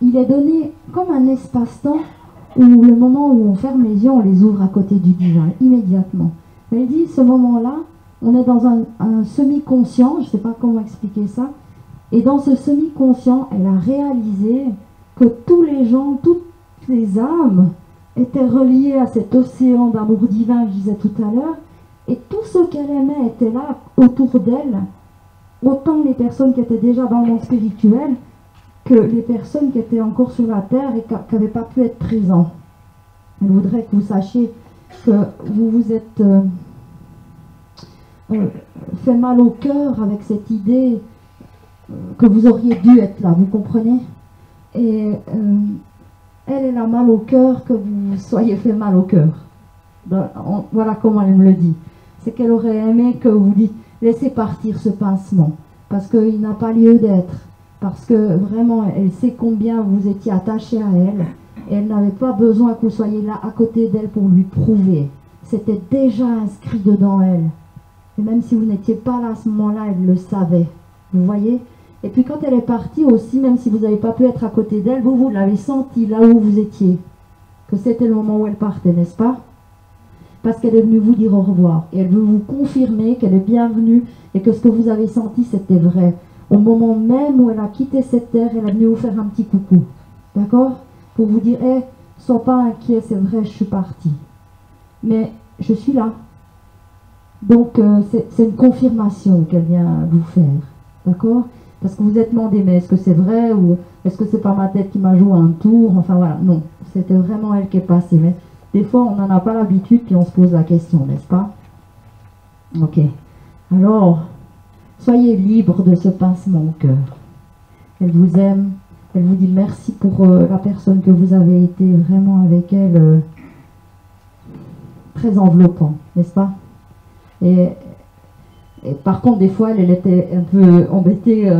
il est donné comme un espace-temps où le moment où on ferme les yeux, on les ouvre à côté du divin, immédiatement. Elle dit, ce moment-là, on est dans un semi-conscient, je ne sais pas comment expliquer ça, et dans ce semi-conscient, elle a réalisé que tous les gens, toutes les âmes étaient reliés à cet océan d'amour divin que je disais tout à l'heure, et tous ceux qu'elle aimait étaient là autour d'elle, autant les personnes qui étaient déjà dans le monde spirituel que les personnes qui étaient encore sur la terre et qui n'avaient pas pu être présents. Elle voudrait que vous sachiez que vous vous êtes fait mal au cœur avec cette idée que vous auriez dû être là, vous comprenez? Et elle a mal au cœur que vous soyez fait mal au cœur. Voilà comment elle me le dit. C'est qu'elle aurait aimé que vous dites, laissez partir ce pincement, parce qu'il n'a pas lieu d'être, parce que vraiment, elle sait combien vous étiez attaché à elle, et elle n'avait pas besoin que vous soyez là à côté d'elle pour lui prouver. C'était déjà inscrit dedans elle. Et même si vous n'étiez pas là à ce moment-là, elle le savait. Vous voyez? Et puis quand elle est partie aussi, même si vous n'avez pas pu être à côté d'elle, vous l'avez senti là où vous étiez. Que c'était le moment où elle partait, n'est-ce pas? Parce qu'elle est venue vous dire au revoir. Et elle veut vous confirmer qu'elle est bienvenue et que ce que vous avez senti, c'était vrai. Au moment même où elle a quitté cette terre, elle est venue vous faire un petit coucou. D'accord? Pour vous dire, hé, sois pas inquiet, c'est vrai, je suis partie. Mais je suis là. Donc, c'est une confirmation qu'elle vient vous faire. D'accord? Parce que vous êtes demandé, mais est-ce que c'est vrai ou est-ce que c'est pas ma tête qui m'a joué un tour? Enfin voilà, non. C'était vraiment elle qui est passée. Mais des fois, on n'en a pas l'habitude, puis on se pose la question, n'est-ce pas? Ok. Alors, soyez libre de ce pincement au cœur. Elle vous aime. Elle vous dit merci pour la personne que vous avez été, vraiment avec elle, très enveloppant, n'est-ce pas? Et par contre, des fois, elle était un peu embêtée,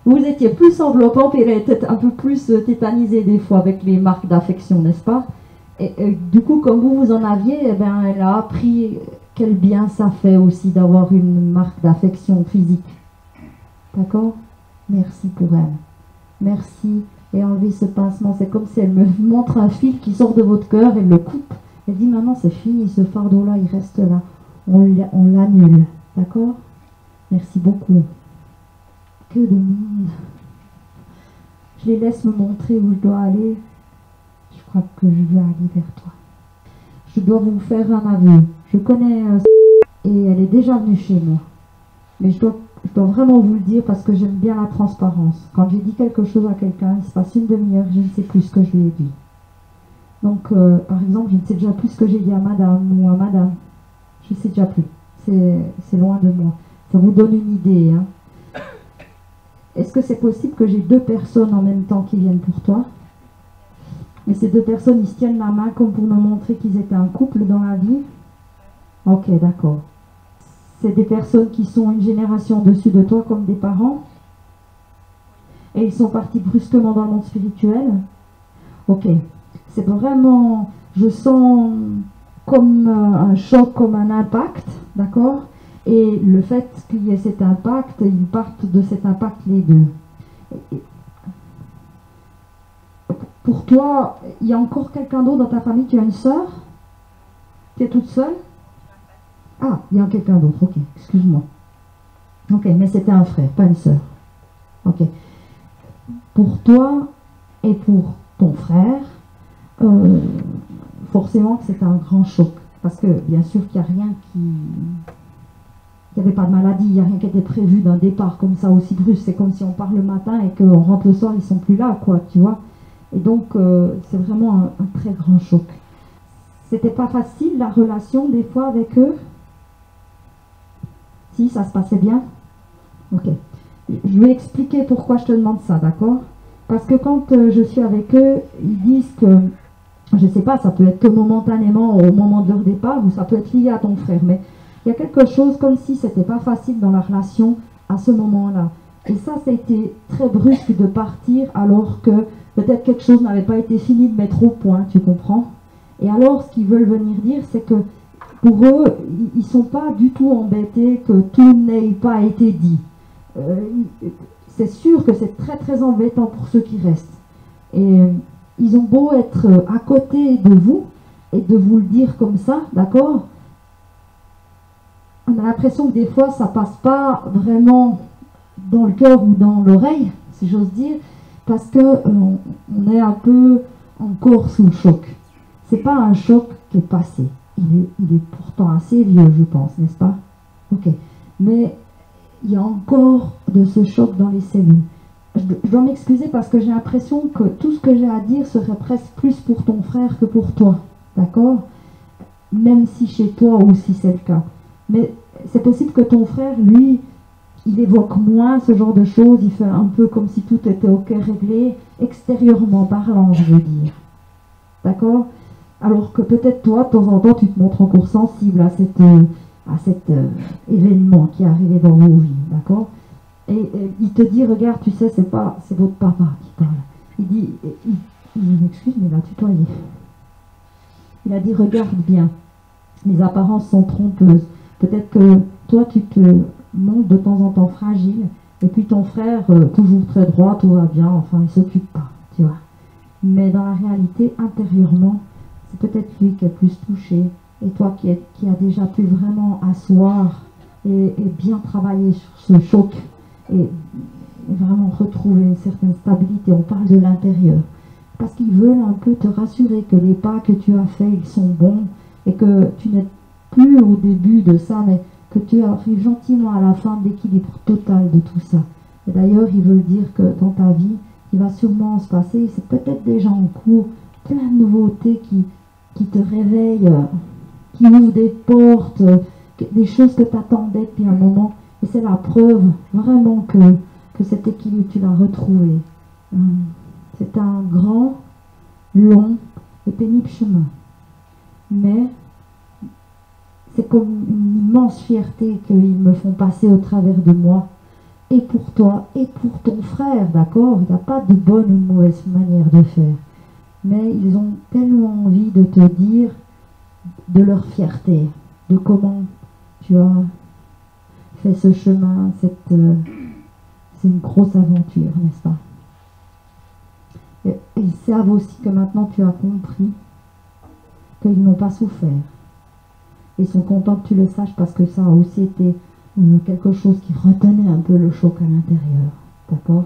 vous étiez plus enveloppant, puis elle était un peu plus tétanisée des fois avec les marques d'affection, n'est-ce pas? Et du coup, comme vous en aviez, eh ben, elle a appris quel bien ça fait aussi d'avoir une marque d'affection physique. D'accord? Merci pour elle. Merci. Et enlevez ce pincement. C'est comme si elle me montre un fil qui sort de votre cœur, elle le coupe. Elle dit maintenant c'est fini, ce fardeau-là, il reste là. On l'annule. D'accord? Merci beaucoup. Que de monde. Je les laisse me montrer où je dois aller. Je crois que je vais aller vers toi. Je dois vous faire un aveu. Je connais et elle est déjà venue chez moi. Mais je dois vraiment vous le dire parce que j'aime bien la transparence. Quand j'ai dit quelque chose à quelqu'un, il se passe une demi-heure, je ne sais plus ce que je lui ai dit. Donc, par exemple, je ne sais déjà plus ce que j'ai dit à madame ou à madame. Je ne sais déjà plus. C'est loin de moi. Ça vous donne une idée. Hein. Est-ce que c'est possible que j'ai deux personnes en même temps qui viennent pour toi? Mais ces deux personnes, ils se tiennent la main comme pour nous montrer qu'ils étaient un couple dans la vie? Ok, d'accord. C'est des personnes qui sont une génération au-dessus de toi comme des parents? Et ils sont partis brusquement dans le monde spirituel? Ok. C'est vraiment, je sens comme un choc, comme un impact, d'accord? Et le fait qu'il y ait cet impact, ils partent de cet impact les deux. Pour toi, il y a encore quelqu'un d'autre dans ta famille? Tu as une sœur? Tu es toute seule? Ah, il y a quelqu'un d'autre, ok, excuse-moi. Ok, mais c'était un frère, pas une sœur. Ok. Pour toi et pour ton frère, forcément que c'est un grand choc. Parce que bien sûr qu'il n'y a rien qui... Il n'y avait pas de maladie, il n'y a rien qui était prévu d'un départ comme ça aussi brusque. C'est comme si on part le matin et qu'on rentre le soir, ils ne sont plus là, quoi, tu vois. Et donc, c'est vraiment un très grand choc. C'était pas facile, la relation, des fois, avec eux? Si, ça se passait bien? Ok. Je vais expliquer pourquoi je te demande ça, d'accord? Parce que quand je suis avec eux, ils disent que, je ne sais pas, ça peut être que momentanément au moment de leur départ, ou ça peut être lié à ton frère, mais il y a quelque chose comme si c'était pas facile dans la relation à ce moment-là. Et ça a été très brusque de partir alors que peut-être quelque chose n'avait pas été fini de mettre au point, tu comprends? Et alors, ce qu'ils veulent venir dire, c'est que pour eux, ils ne sont pas du tout embêtés que tout n'ait pas été dit. C'est sûr que c'est très très embêtant pour ceux qui restent. Et ils ont beau être à côté de vous et de vous le dire comme ça, d'accord? On a l'impression que des fois ça passe pas vraiment dans le cœur ou dans l'oreille, si j'ose dire, parce que on est un peu encore sous le choc. C'est pas un choc qui est passé. Il est pourtant assez vieux, je pense, n'est-ce pas? Ok. Mais il y a encore de ce choc dans les cellules. Je dois m'excuser parce que j'ai l'impression que tout ce que j'ai à dire serait presque plus pour ton frère que pour toi. D'accord? Même si chez toi aussi c'est le cas. Mais c'est possible que ton frère, lui, il évoque moins ce genre de choses. Il fait un peu comme si tout était ok, réglé, extérieurement parlant, je veux dire. D'accord? Alors que peut-être toi, de temps en temps, tu te montres encore sensible à cet événement qui est arrivé dans vos vies, d'accord? Et il te dit, regarde, tu sais, c'est votre papa qui parle. Il dit, il m'excuse, mais il a tutoyé. Il a dit, regarde bien, les apparences sont trompeuses. Peut-être que toi, tu te montres de temps en temps fragile, et puis ton frère, toujours très droit, tout va bien, enfin, il s'occupe pas, tu vois. Mais dans la réalité, intérieurement, c'est peut-être lui qui est plus touché, et toi qui a déjà pu vraiment asseoir et bien travailler sur ce choc, et vraiment retrouver une certaine stabilité. On parle de l'intérieur. Parce qu'ils veulent un peu te rassurer que les pas que tu as faits, ils sont bons, et que tu n'es plus au début de ça, mais que tu arrives gentiment à la fin de l'équilibre total de tout ça. Et d'ailleurs, ils veulent dire que dans ta vie, il va sûrement se passer, c'est peut-être déjà en cours, plein de nouveautés qui te réveillent, qui ouvrent des portes, des choses que tu attendais depuis un moment. Et c'est la preuve vraiment que cet équilibre, tu l'as retrouvé. C'est un grand, long et pénible chemin. Mais c'est comme une immense fierté qu'ils me font passer au travers de moi. Et pour toi, et pour ton frère, d'accord? Il n'y a pas de bonne ou de mauvaise manière de faire. Mais ils ont tellement envie de te dire de leur fierté, de comment tu as fait ce chemin, c'est une grosse aventure, n'est-ce pas? Et ils savent aussi que maintenant tu as compris qu'ils n'ont pas souffert. Ils sont contents que tu le saches parce que ça a aussi été quelque chose qui retenait un peu le choc à l'intérieur, d'accord?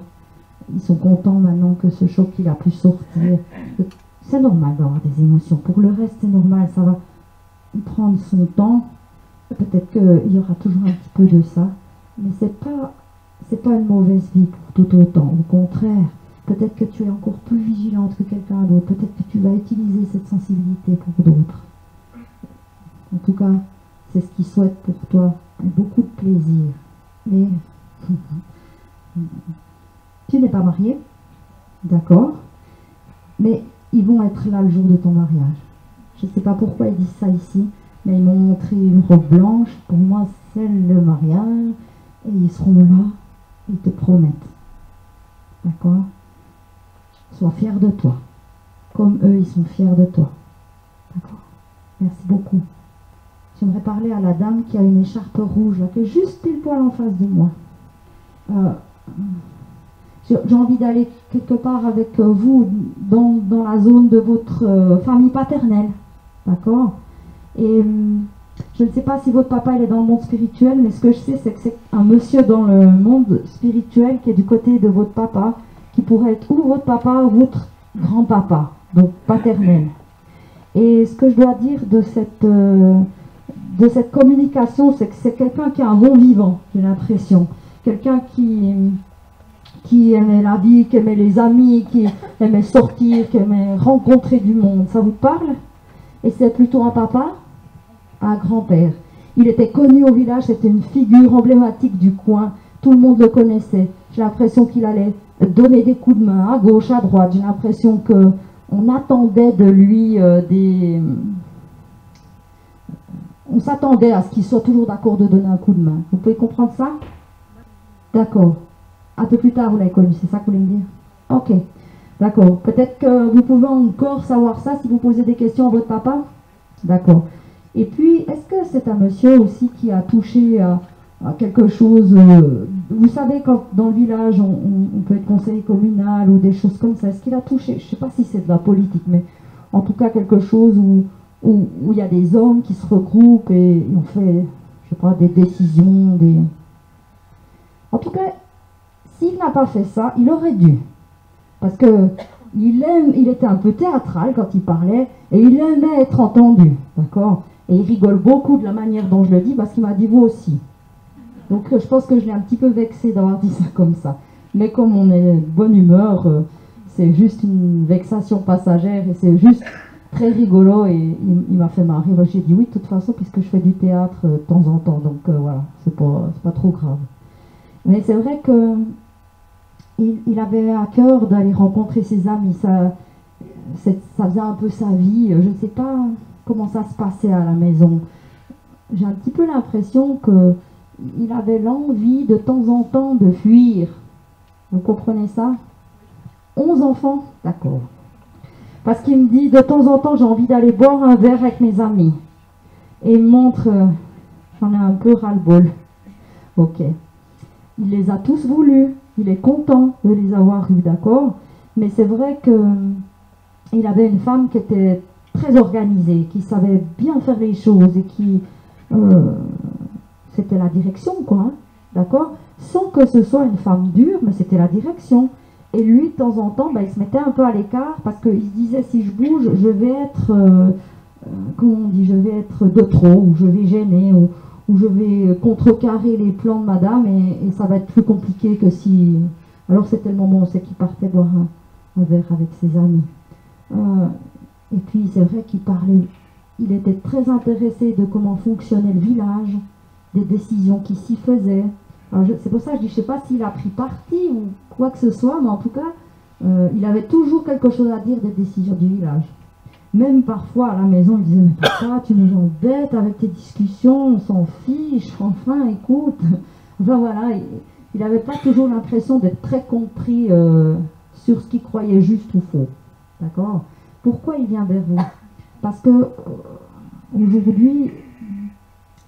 Ils sont contents maintenant que ce choc il a pu sortir. C'est normal d'avoir des émotions. Pour le reste, c'est normal, ça va prendre son temps. Peut-être qu'il y aura toujours un petit peu de ça, mais c'est pas une mauvaise vie pour tout autant. Au contraire, peut-être que tu es encore plus vigilante que quelqu'un d'autre. Peut-être que tu vas utiliser cette sensibilité pour d'autres. En tout cas, c'est ce qu'il souhaite pour toi. Beaucoup de plaisir. Mais tu n'es pas marié, d'accord, mais ils vont être là le jour de ton mariage. Je ne sais pas pourquoi ils disent ça ici, mais ils m'ont montré une robe blanche. Pour moi, c'est le mariage. Et ils seront là, ils te promettent. D'accord? Sois fier de toi. Comme eux, ils sont fiers de toi. D'accord? Merci beaucoup. J'aimerais parler à la dame qui a une écharpe rouge, là, qui est juste pile poil en face de moi. J'ai envie d'aller quelque part avec vous dans la zone de votre famille paternelle. D'accord? Et je ne sais pas si votre papa il est dans le monde spirituel, mais ce que je sais, c'est que c'est un monsieur dans le monde spirituel qui est du côté de votre papa, qui pourrait être ou votre papa ou votre grand-papa, donc paternel. Et ce que je dois dire de cette communication, c'est que c'est quelqu'un qui est un bon vivant, j'ai l'impression. Quelqu'un qui aimait la vie, qui aimait les amis, qui aimait sortir, qui aimait rencontrer du monde. Ça vous parle? Et c'est plutôt un papa? Un grand-père. Il était connu au village, c'était une figure emblématique du coin. Tout le monde le connaissait. J'ai l'impression qu'il allait donner des coups de main à gauche, à droite. J'ai l'impression qu'on attendait de lui on s'attendait à ce qu'il soit toujours d'accord de donner un coup de main. Vous pouvez comprendre ça? D'accord. Un peu plus tard, vous l'avez connu, c'est ça que vous voulez me dire? Ok. D'accord. Peut-être que vous pouvez encore savoir ça si vous posez des questions à votre papa? D'accord. Et puis, est-ce que c'est un monsieur aussi qui a touché à quelque chose, vous savez, quand dans le village, on peut être conseiller communal ou des choses comme ça, est-ce qu'il a touché, je ne sais pas si c'est de la politique, mais en tout cas quelque chose où il y a des hommes qui se regroupent et on fait, je sais pas, des décisions, En tout cas, s'il n'a pas fait ça, il aurait dû. Parce que il était un peu théâtral quand il parlait et il aimait être entendu, d'accord? Et il rigole beaucoup de la manière dont je le dis parce qu'il m'a dit vous aussi. Donc je pense que je l'ai un petit peu vexé d'avoir dit ça comme ça. Mais comme on est de bonne humeur, c'est juste une vexation passagère et c'est juste très rigolo et il m'a fait marrer. J'ai dit oui de toute façon puisque je fais du théâtre de temps en temps, donc voilà, c'est pas trop grave. Mais c'est vrai que il avait à cœur d'aller rencontrer ses amis. Ça faisait un peu sa vie. Je ne sais pas comment ça se passait à la maison. J'ai un petit peu l'impression qu'il avait l'envie de temps en temps de fuir. Vous comprenez ça? 11 enfants? D'accord. Parce qu'il me dit, de temps en temps, j'ai envie d'aller boire un verre avec mes amis. Et il me montre, j'en ai un peu ras-le-bol. Ok. Il les a tous voulus. Il est content de les avoir eus, d'accord? Mais c'est vrai qu'il avait une femme qui était très organisée, qui savait bien faire les choses et qui... c'était la direction, quoi, hein, d'accord? Sans que ce soit une femme dure, mais c'était la direction. Et lui, de temps en temps, il se mettait un peu à l'écart parce qu'il se disait, si je bouge, je vais être... comment on dit? Je vais être de trop, ou je vais gêner, ou je vais contrecarrer les plans de madame et ça va être plus compliqué que si... Alors c'était le moment où c'est qu'il partait boire un verre avec ses amis. Et puis c'est vrai qu'il parlait, il était très intéressé de comment fonctionnait le village, des décisions qui s'y faisaient. C'est pour ça que je dis, je ne sais pas s'il a pris parti ou quoi que ce soit, mais en tout cas, il avait toujours quelque chose à dire des décisions du village. Même parfois à la maison, il disait, mais papa, tu nous embêtes avec tes discussions, on s'en fiche, enfin, écoute. Enfin voilà, il n'avait pas toujours l'impression d'être très compris sur ce qu'il croyait juste ou faux. D'accord? Pourquoi il vient vers vous? Parce que aujourd'hui,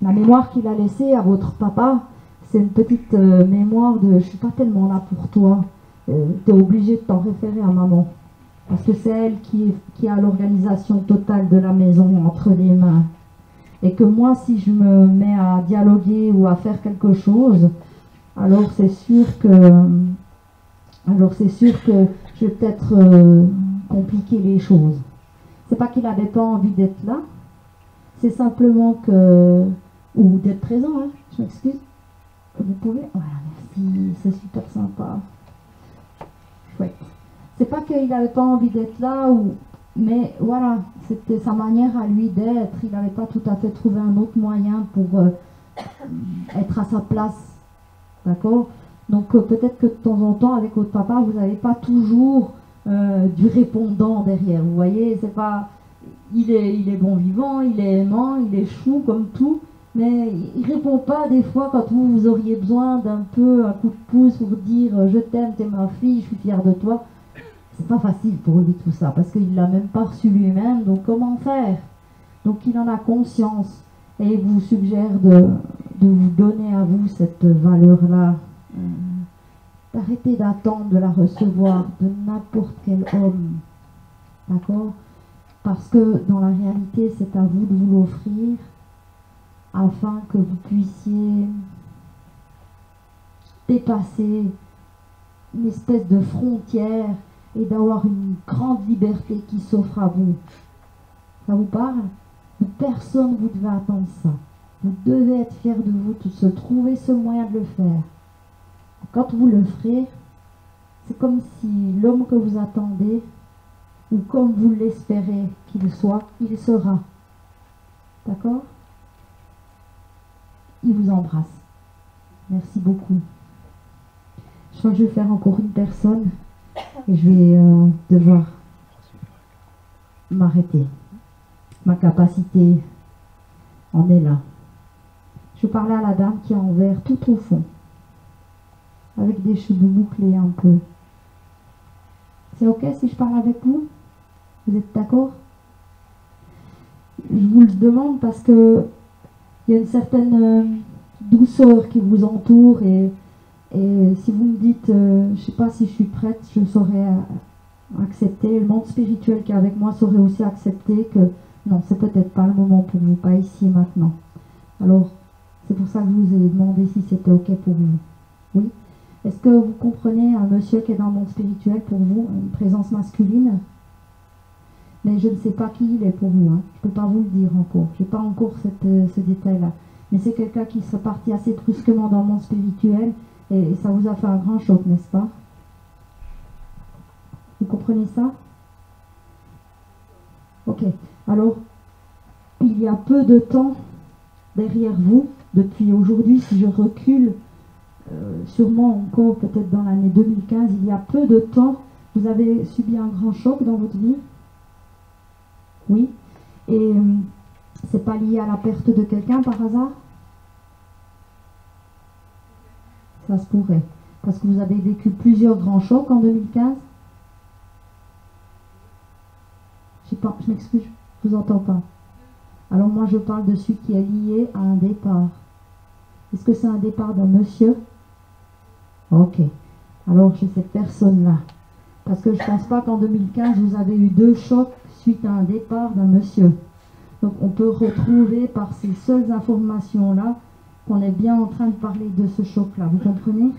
la mémoire qu'il a laissée à votre papa, c'est une petite mémoire de « je suis pas tellement là pour toi, tu es obligé de t'en référer à maman ». Parce que c'est elle qui a l'organisation totale de la maison entre les mains. Et que moi, si je me mets à dialoguer ou à faire quelque chose, alors c'est sûr que je vais peut-être compliquer les choses. C'est pas qu'il n'avait pas envie d'être là, c'est simplement que ou d'être présent, hein, je m'excuse. Vous pouvez. Voilà, merci, c'est super sympa. Chouette. C'est pas qu'il n'avait pas envie d'être là, mais voilà, c'était sa manière à lui d'être. Il n'avait pas tout à fait trouvé un autre moyen pour être à sa place. D'accord? Donc peut-être que de temps en temps, avec votre papa, vous n'avez pas toujours du répondant derrière. Vous voyez, c'est pas. Il est bon vivant, il est aimant, il est chou comme tout, mais il répond pas des fois quand vous auriez besoin d'un peu un coup de pouce pour dire je t'aime, t'es ma fille, je suis fière de toi. C'est pas facile pour lui tout ça, parce qu'il l'a même pas reçu lui-même, donc comment faire? Donc il en a conscience et il vous suggère de vous donner à vous cette valeur-là, d'arrêter d'attendre de la recevoir de n'importe quel homme, d'accord? Parce que dans la réalité, c'est à vous de vous l'offrir afin que vous puissiez dépasser une espèce de frontière et d'avoir une grande liberté qui s'offre à vous. Ça vous parle? De personne vous devez attendre ça. Vous devez être fiers de vous, de se trouver ce moyen de le faire. Quand vous le ferez, c'est comme si l'homme que vous attendez, ou comme vous l'espérez qu'il soit, il sera. D'accord? Il vous embrasse. Merci beaucoup. Je crois que je vais faire encore une personne et je vais devoir m'arrêter. Ma capacité en est là. Je parlais à la dame qui est en vert tout au fond, avec des cheveux bouclés un peu. C'est ok si je parle avec vous? Vous êtes d'accord? Je vous le demande parce que il y a une certaine douceur qui vous entoure et si vous me dites je ne sais pas si je suis prête, je saurais accepter. Le monde spirituel qui est avec moi saurait aussi accepter que non, c'est peut-être pas le moment pour vous, pas ici et maintenant. Alors c'est pour ça que je vous ai demandé si c'était ok pour vous. Oui? Est-ce que vous comprenez un monsieur qui est dans le monde spirituel pour vous, une présence masculine? Mais je ne sais pas qui il est pour vous, hein. Je ne peux pas vous le dire encore. Je n'ai pas encore ce détail-là. Mais c'est quelqu'un qui serait parti assez brusquement dans le monde spirituel et ça vous a fait un grand choc, n'est-ce pas? Vous comprenez ça? Ok. Alors, il y a peu de temps derrière vous, depuis aujourd'hui, si je recule, sûrement encore peut-être dans l'année 2015, il y a peu de temps, vous avez subi un grand choc dans votre vie? Oui. Et c'est pas lié à la perte de quelqu'un par hasard? Ça se pourrait. Parce que vous avez vécu plusieurs grands chocs en 2015? Je sais pas, je m'excuse, je vous entends pas. Alors moi je parle de celui qui est lié à un départ. Est-ce que c'est un départ d'un monsieur? Ok. Alors j'ai cette personne-là. Parce que je ne pense pas qu'en 2015 vous avez eu 2 chocs suite à un départ d'un monsieur. Donc on peut retrouver par ces seules informations-là qu'on est bien en train de parler de ce choc-là. Vous comprenez?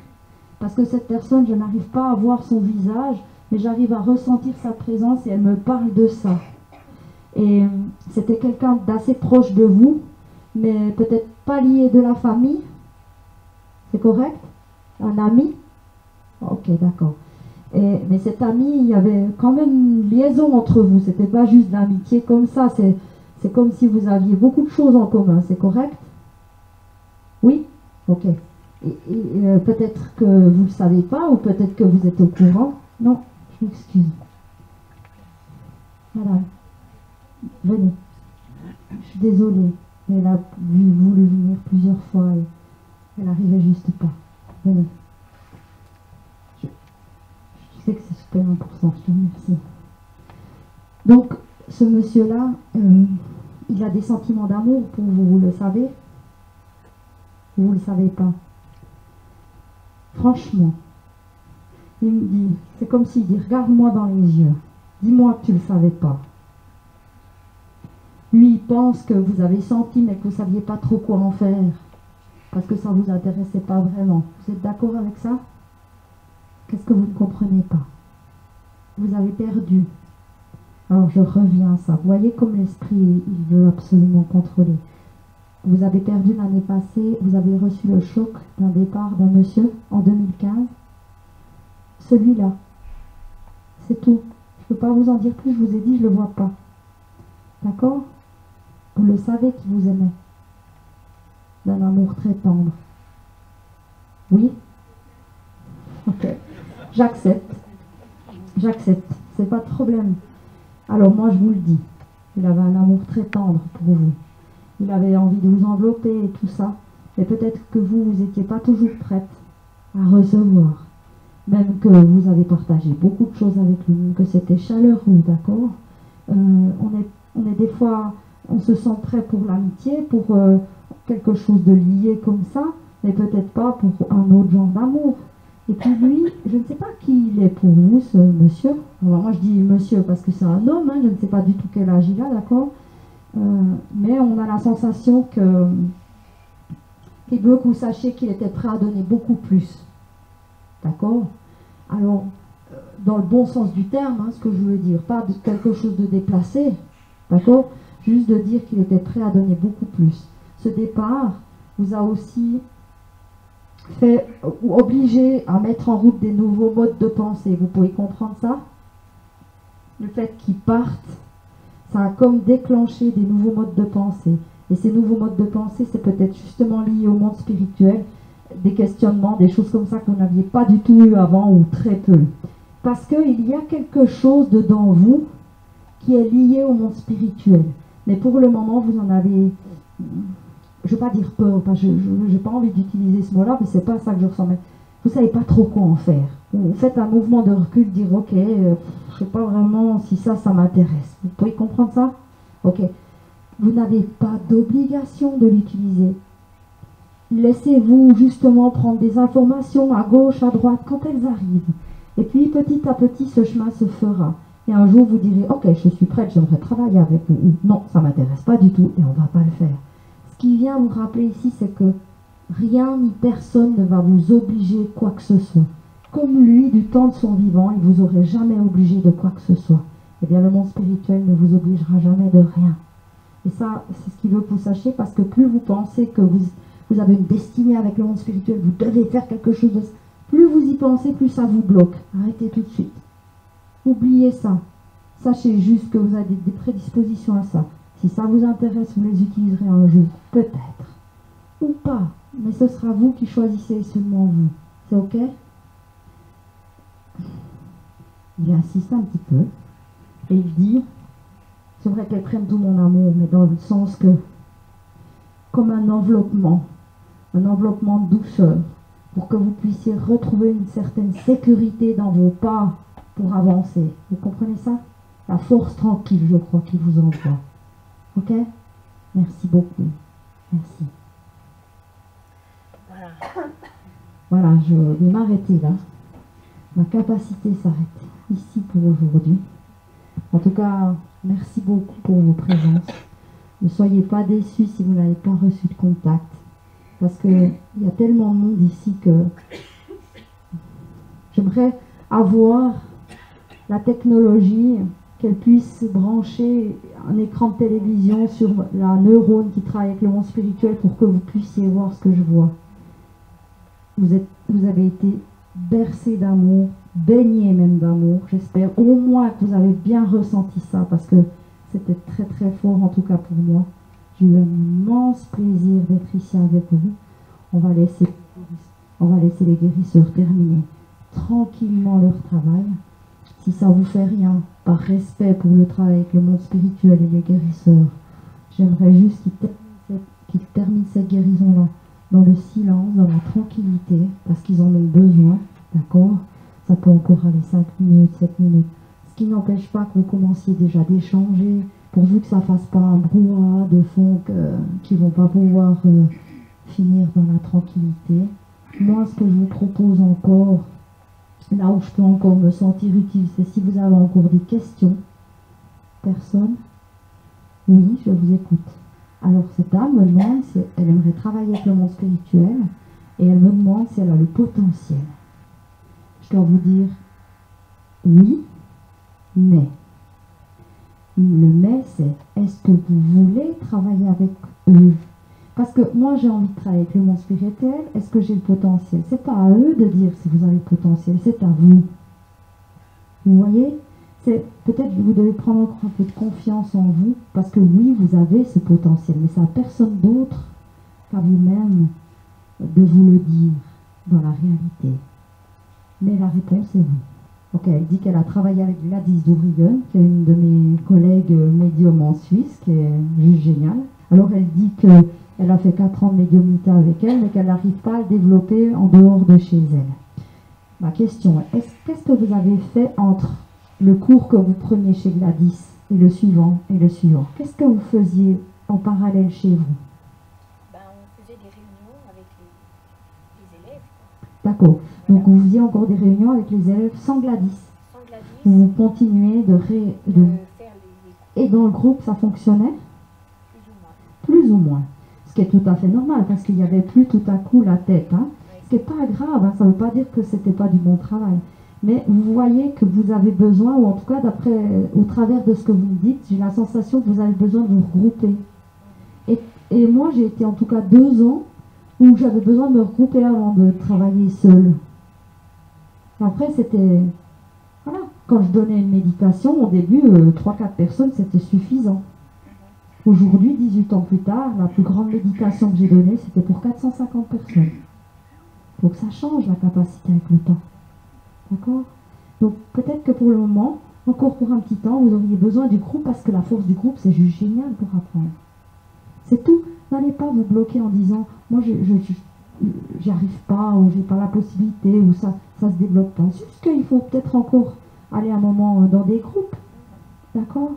Parce que cette personne, je n'arrive pas à voir son visage, mais j'arrive à ressentir sa présence et elle me parle de ça. Et c'était quelqu'un d'assez proche de vous, mais peut-être pas lié de la famille. C'est correct? Un ami? Ok, d'accord. Mais cet ami, il y avait quand même une liaison entre vous. C'était pas juste d'amitié comme ça. C'est comme si vous aviez beaucoup de choses en commun. C'est correct? Oui? Ok. Et peut-être que vous ne le savez pas, ou peut-être que vous êtes au courant. Non, je m'excuse. Madame, venez. Je suis désolée. Elle a voulu venir plusieurs fois et elle n'arrivait juste pas. Venez. Je sais que c'est super important, je te remercie. Donc, ce monsieur-là, il a des sentiments d'amour pour vous, vous le savez? Vous ne le savez pas? Franchement, il me dit, c'est comme s'il dit, regarde-moi dans les yeux, dis-moi que tu ne le savais pas. Lui, il pense que vous avez senti, mais que vous ne saviez pas trop quoi en faire, parce que ça ne vous intéressait pas vraiment. Vous êtes d'accord avec ça? Qu'est-ce que vous ne comprenez pas? Vous avez perdu. Alors je reviens à ça. Vous voyez comme l'esprit, il veut absolument contrôler. Vous avez perdu l'année passée, vous avez reçu le choc d'un départ d'un monsieur en 2015. Celui-là, c'est tout. Je ne peux pas vous en dire plus, je vous ai dit, je ne le vois pas. D'accord? Vous le savez qu'il vous aimait. D'un amour très tendre. Oui? Ok. J'accepte. J'accepte. C'est pas de problème. Alors moi, je vous le dis. Il avait un amour très tendre pour vous. Il avait envie de vous envelopper et tout ça. Mais peut-être que vous n'étiez pas toujours prête à recevoir. Même que vous avez partagé beaucoup de choses avec lui, que c'était chaleureux, d'accord? On est des fois, on se sent prêt pour l'amitié, pour quelque chose de lié comme ça, mais peut-être pas pour un autre genre d'amour. Et puis lui, je ne sais pas qui il est pour vous, ce monsieur. Alors moi je dis monsieur parce que c'est un homme, hein, je ne sais pas du tout quel âge il a, d'accord? Mais on a la sensation qu'il veut que vous sachiez qu'il était prêt à donner beaucoup plus. D'accord? Alors, dans le bon sens du terme, hein, ce que je veux dire, pas de quelque chose de déplacé, d'accord? Juste de dire qu'il était prêt à donner beaucoup plus. Ce départ vous a aussi fait obligé à mettre en route des nouveaux modes de pensée. Vous pouvez comprendre ça? Le fait qu'ils partent, ça a comme déclenché des nouveaux modes de pensée. Et ces nouveaux modes de pensée, c'est peut-être justement lié au monde spirituel, des questionnements, des choses comme ça que vous n'aviez pas du tout eu avant ou très peu. Parce qu'il y a quelque chose dedans vous qui est lié au monde spirituel. Mais pour le moment, vous en avez, je ne veux pas dire peur, je n'ai pas envie d'utiliser ce mot-là, mais ce n'est pas ça que je ressens. Mais vous ne savez pas trop quoi en faire. Vous faites un mouvement de recul, dire ok, je ne sais pas vraiment si ça m'intéresse. Vous pouvez comprendre ça? Ok. Vous n'avez pas d'obligation de l'utiliser. Laissez-vous justement prendre des informations à gauche, à droite, quand elles arrivent. Et puis petit à petit, ce chemin se fera. Et un jour, vous direz, ok, je suis prête, j'aimerais travailler avec vous. Ou non, ça ne m'intéresse pas du tout et on ne va pas le faire. Ce qui vient vous rappeler ici, c'est que rien ni personne ne va vous obliger quoi que ce soit. Comme lui, du temps de son vivant, il ne vous aurait jamais obligé de quoi que ce soit. Eh bien, le monde spirituel ne vous obligera jamais de rien. Et ça, c'est ce qu'il veut que vous sachiez, parce que plus vous pensez que vous avez une destinée avec le monde spirituel, vous devez faire quelque chose de... Plus vous y pensez, plus ça vous bloque. Arrêtez tout de suite. Oubliez ça. Sachez juste que vous avez des prédispositions à ça. Si ça vous intéresse, vous les utiliserez un jour. Peut-être. Ou pas. Mais ce sera vous qui choisissez, seulement vous. C'est ok? Il insiste un petit peu. Et il dit, c'est vrai qu'elle prenne tout mon amour, mais dans le sens que, comme un enveloppement de douceur, pour que vous puissiez retrouver une certaine sécurité dans vos pas pour avancer. Vous comprenez ça? La force tranquille, je crois, qu'il vous envoie. Ok? Merci beaucoup. Merci. Voilà, je vais m'arrêter là. Ma capacité s'arrête ici pour aujourd'hui. En tout cas, merci beaucoup pour vos présences. Ne soyez pas déçus si vous n'avez pas reçu de contact. Parce qu'il y a tellement de monde ici que j'aimerais avoir la technologie, qu'elle puisse brancher un écran de télévision sur la neurone qui travaille avec le monde spirituel pour que vous puissiez voir ce que je vois. Vous avez été bercé d'amour, baigné même d'amour. J'espère au moins que vous avez bien ressenti ça, parce que c'était très très fort, en tout cas pour moi. J'ai eu un immense plaisir d'être ici avec vous. On va laisser les guérisseurs terminer tranquillement leur travail. Si ça vous fait rien, par respect pour le travail avec le monde spirituel et les guérisseurs, j'aimerais juste qu'ils terminent cette guérison-là dans le silence, dans la tranquillité, parce qu'ils en ont besoin, d'accord? Ça peut encore aller 5 minutes, 7 minutes. Ce qui n'empêche pas que vous commenciez déjà d'échanger, pourvu que ça ne fasse pas un brouhaha de fond qui ne vont pas pouvoir finir dans la tranquillité. Moi, ce que je vous propose encore, là où je peux encore me sentir utile, c'est si vous avez encore des questions. Personne? Oui, je vous écoute. Alors cette dame me demande si elle aimerait travailler avec le monde spirituel, et elle me demande si elle a le potentiel. Je dois vous dire oui, mais. Le mais, c'est est-ce que vous voulez travailler avec eux? Parce que moi, j'ai envie de travailler avec le monde spirituel. Est-ce que j'ai le potentiel? C'est pas à eux de dire si vous avez le potentiel, c'est à vous. Vous voyez? C'est peut-être que vous devez prendre encore un peu de confiance en vous, parce que oui, vous avez ce potentiel, mais c'est à personne d'autre qu'à vous-même de vous le dire dans la réalité. Mais la réponse est oui. Ok, elle dit qu'elle a travaillé avec Gladys Douvrigen, qui est une de mes collègues médiums en Suisse, qui est juste géniale. Alors elle dit qu'elle a fait 4 ans de médiumnité avec elle, mais qu'elle n'arrive pas à le développer en dehors de chez elle. Ma question est, qu'est-ce que vous avez fait entre le cours que vous preniez chez Gladys et le suivant et le suivant? Qu'est-ce que vous faisiez en parallèle chez vous? Ben, on faisait des réunions avec les élèves. D'accord. Donc vous faisiez encore des réunions avec les élèves sans Gladys. Sans Gladys, Vous continuez de faire les Et dans le groupe, ça fonctionnait? plus ou moins. Plus ou moins. Ce qui est tout à fait normal, parce qu'il n'y avait plus tout à coup la tête. Hein. Ce qui n'est pas grave, hein. Ça ne veut pas dire que ce n'était pas du bon travail. Mais vous voyez que vous avez besoin, ou en tout cas, au travers de ce que vous me dites, j'ai la sensation que vous avez besoin de vous regrouper. Et moi, j'ai été en tout cas 2 ans où j'avais besoin de me regrouper avant de travailler seule. Après, c'était... Voilà, quand je donnais une médication, au début, 3-4 personnes, c'était suffisant. Aujourd'hui, 18 ans plus tard, la plus grande méditation que j'ai donnée, c'était pour 450 personnes. Donc ça change la capacité avec le temps. D'accord? Donc peut-être que pour le moment, encore pour un petit temps, vous auriez besoin du groupe, parce que la force du groupe, c'est juste génial pour apprendre. C'est tout. N'allez pas vous bloquer en disant, moi, j'y arrive pas, ou j'ai pas la possibilité, ou ça se développe pas. C'est juste qu'il faut peut-être encore aller un moment dans des groupes. D'accord?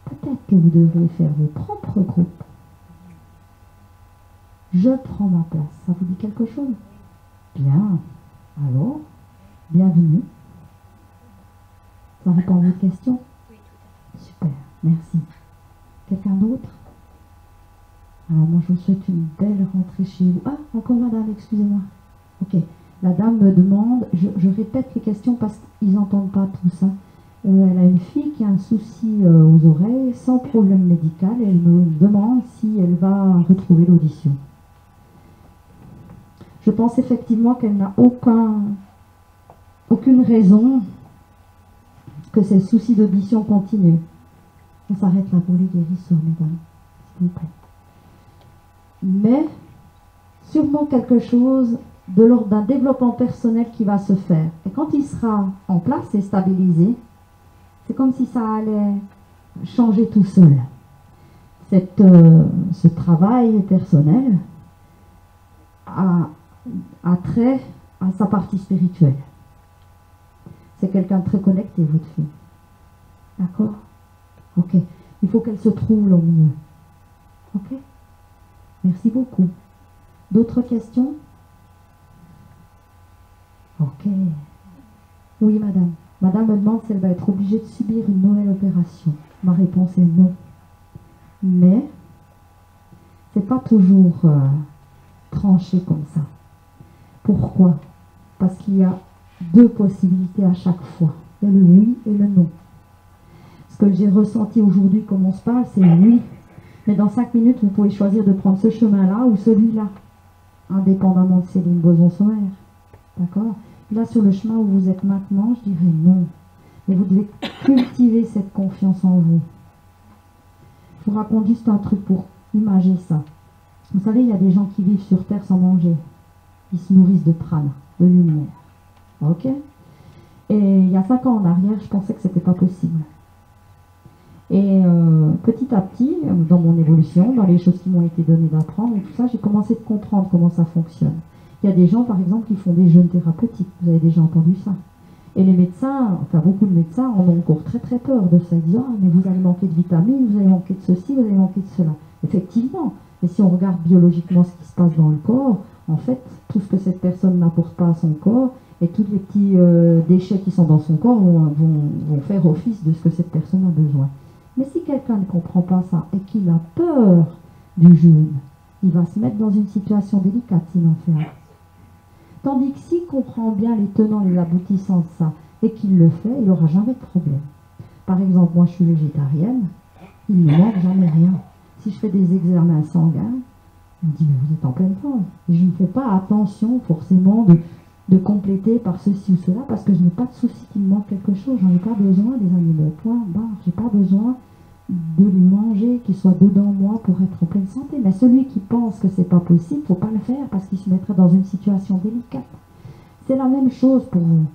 Peut-être que vous devriez faire vos propres groupes. Je prends ma place. Ça vous dit quelque chose? Bien. Alors, bienvenue. Ça répond à votre question? Oui, tout à fait. Super, merci. Quelqu'un d'autre? Alors moi je vous souhaite une belle rentrée chez vous. Ah, encore madame, excusez-moi. Ok, la dame me demande, je répète les questions parce qu'ils n'entendent pas tout ça. Elle a une fille qui a un souci aux oreilles sans problème médical et elle me demande si elle va retrouver l'audition. Je pense effectivement qu'elle n'a aucune raison que ces soucis d'audition continuent. On s'arrête là pour les guérisseurs, mesdames, s'il vous plaît. Mais sûrement quelque chose de l'ordre d'un développement personnel qui va se faire. Et quand il sera en place et stabilisé, c'est comme si ça allait changer tout seul. Ce travail personnel a trait à sa partie spirituelle. C'est quelqu'un de très connecté, votre fille. D'accord? Ok. Il faut qu'elle se trouve au mieux. Ok? Merci beaucoup. D'autres questions? Ok. Oui, madame. Madame me demande si elle va être obligée de subir une nouvelle opération. Ma réponse est non. Mais, c'est pas toujours tranché comme ça. Pourquoi? Parce qu'il y a 2 possibilités à chaque fois. Il y a le oui et le non. Ce que j'ai ressenti aujourd'hui, comme on se parle, c'est oui. Mais dans 5 minutes, vous pouvez choisir de prendre ce chemin-là ou celui-là, indépendamment de Céline Boson-Sommer. D'accord? Là, sur le chemin où vous êtes maintenant, je dirais non. Mais vous devez cultiver cette confiance en vous. Je vous raconte juste un truc pour imager ça. Vous savez, il y a des gens qui vivent sur Terre sans manger. Ils se nourrissent de prana, de lumière. Ok? Et il y a 5 ans en arrière, je pensais que c'était pas possible. Et petit à petit, dans mon évolution, dans les choses qui m'ont été données d'apprendre et tout ça, j'ai commencé à comprendre comment ça fonctionne. Il y a des gens, par exemple, qui font des jeûnes thérapeutiques. Vous avez déjà entendu ça. Et les médecins, enfin beaucoup de médecins en ont encore très très peur de ça. Ils disent, ah, mais vous allez manquer de vitamines, vous allez manquer de ceci, vous allez manquer de cela. Effectivement. Mais si on regarde biologiquement ce qui se passe dans le corps, en fait, tout ce que cette personne n'apporte pas à son corps et tous les petits déchets qui sont dans son corps vont faire office de ce que cette personne a besoin. Mais si quelqu'un ne comprend pas ça et qu'il a peur du jeûne, il va se mettre dans une situation délicate s'il en fait un. Tandis que s'il comprend bien les tenants et les aboutissants de ça et qu'il le fait, il n'aura jamais de problème. Par exemple, moi je suis végétarienne, il ne me manque jamais rien. Si je fais des examens sanguins, On me dit, mais vous êtes en pleine forme. Et je ne fais pas attention forcément de compléter par ceci ou cela, parce que je n'ai pas de souci qu'il me manque quelque chose. J'en ai pas besoin des animaux. Point barre. J'ai pas besoin de les manger, qu'ils soient dedans moi pour être en pleine santé. Mais celui qui pense que c'est pas possible, faut pas le faire parce qu'il se mettrait dans une situation délicate. C'est la même chose pour vous.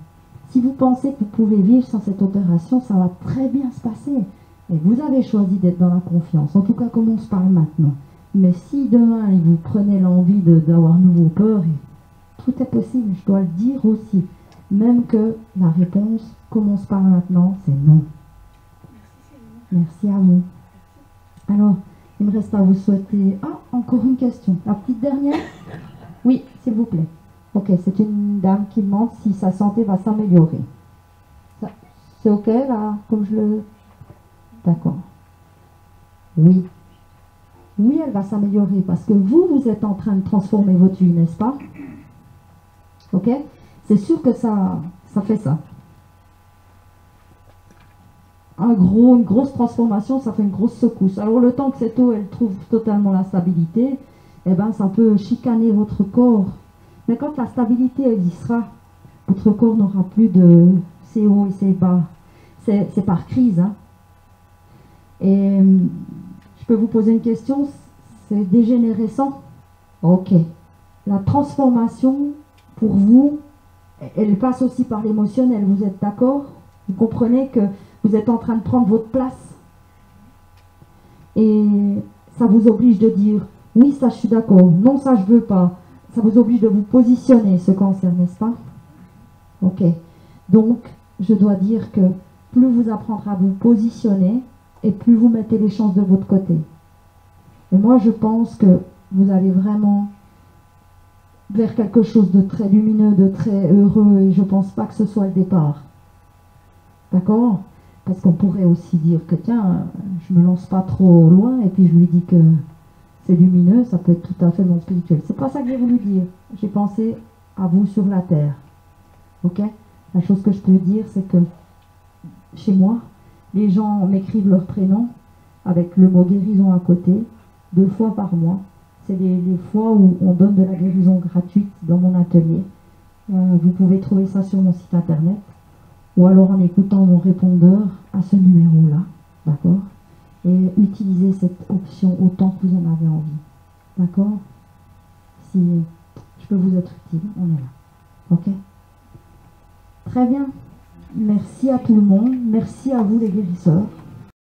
Si vous pensez que vous pouvez vivre sans cette opération, ça va très bien se passer. Et vous avez choisi d'être dans la confiance. En tout cas, comme on se parle maintenant. Mais si demain, vous prenez l'envie d'avoir nouveau peur, tout est possible, je dois le dire aussi. Même que la réponse, comme on se parle maintenant, c'est non. Merci à vous. Alors, il me reste à vous souhaiter... Ah, encore une question. La petite dernière? Oui, s'il vous plaît. Ok, c'est une dame qui demande si sa santé va s'améliorer. C'est ok, là, comme je le... D'accord. Oui. Oui, elle va s'améliorer parce que vous êtes en train de transformer votre vie, n'est-ce pas? Ok? C'est sûr que ça fait ça. Une grosse transformation, ça fait une grosse secousse. Alors le temps que cette eau, elle trouve totalement la stabilité, eh ben, ça peut chicaner votre corps. Mais quand la stabilité existera, votre corps n'aura plus de ces hauts et ces bas. C'est par crise. Hein. Et je peux vous poser une question, c'est dégénérescent? Ok. La transformation, pour vous, elle passe aussi par l'émotionnel, vous êtes d'accord? Vous comprenez que vous êtes en train de prendre votre place. Et ça vous oblige de dire, oui, ça je suis d'accord, non, ça je veux pas. Ça vous oblige de vous positionner, ce cancer, n'est-ce pas? Ok. Donc, je dois dire que plus vous apprendrez à vous positionner, et plus vous mettez les chances de votre côté. Et moi, je pense que vous allez vraiment vers quelque chose de très lumineux, de très heureux, et je ne pense pas que ce soit le départ. D'accord? Parce qu'on pourrait aussi dire que, tiens, je ne me lance pas trop loin, et puis je lui dis que c'est lumineux, ça peut être tout à fait non spirituel. C'est pas ça que j'ai voulu dire. J'ai pensé à vous sur la terre. Ok? La chose que je peux dire, c'est que chez moi, les gens m'écrivent leur prénom avec le mot guérison à côté, 2 fois par mois. C'est les fois où on donne de la guérison gratuite dans mon atelier. Vous pouvez trouver ça sur mon site internet ou alors en écoutant mon répondeur à ce numéro-là. D'accord? Et utilisez cette option autant que vous en avez envie. D'accord? Si je peux vous être utile, on est là. Ok? Très bien. Merci à tout le monde. Merci à vous les guérisseurs.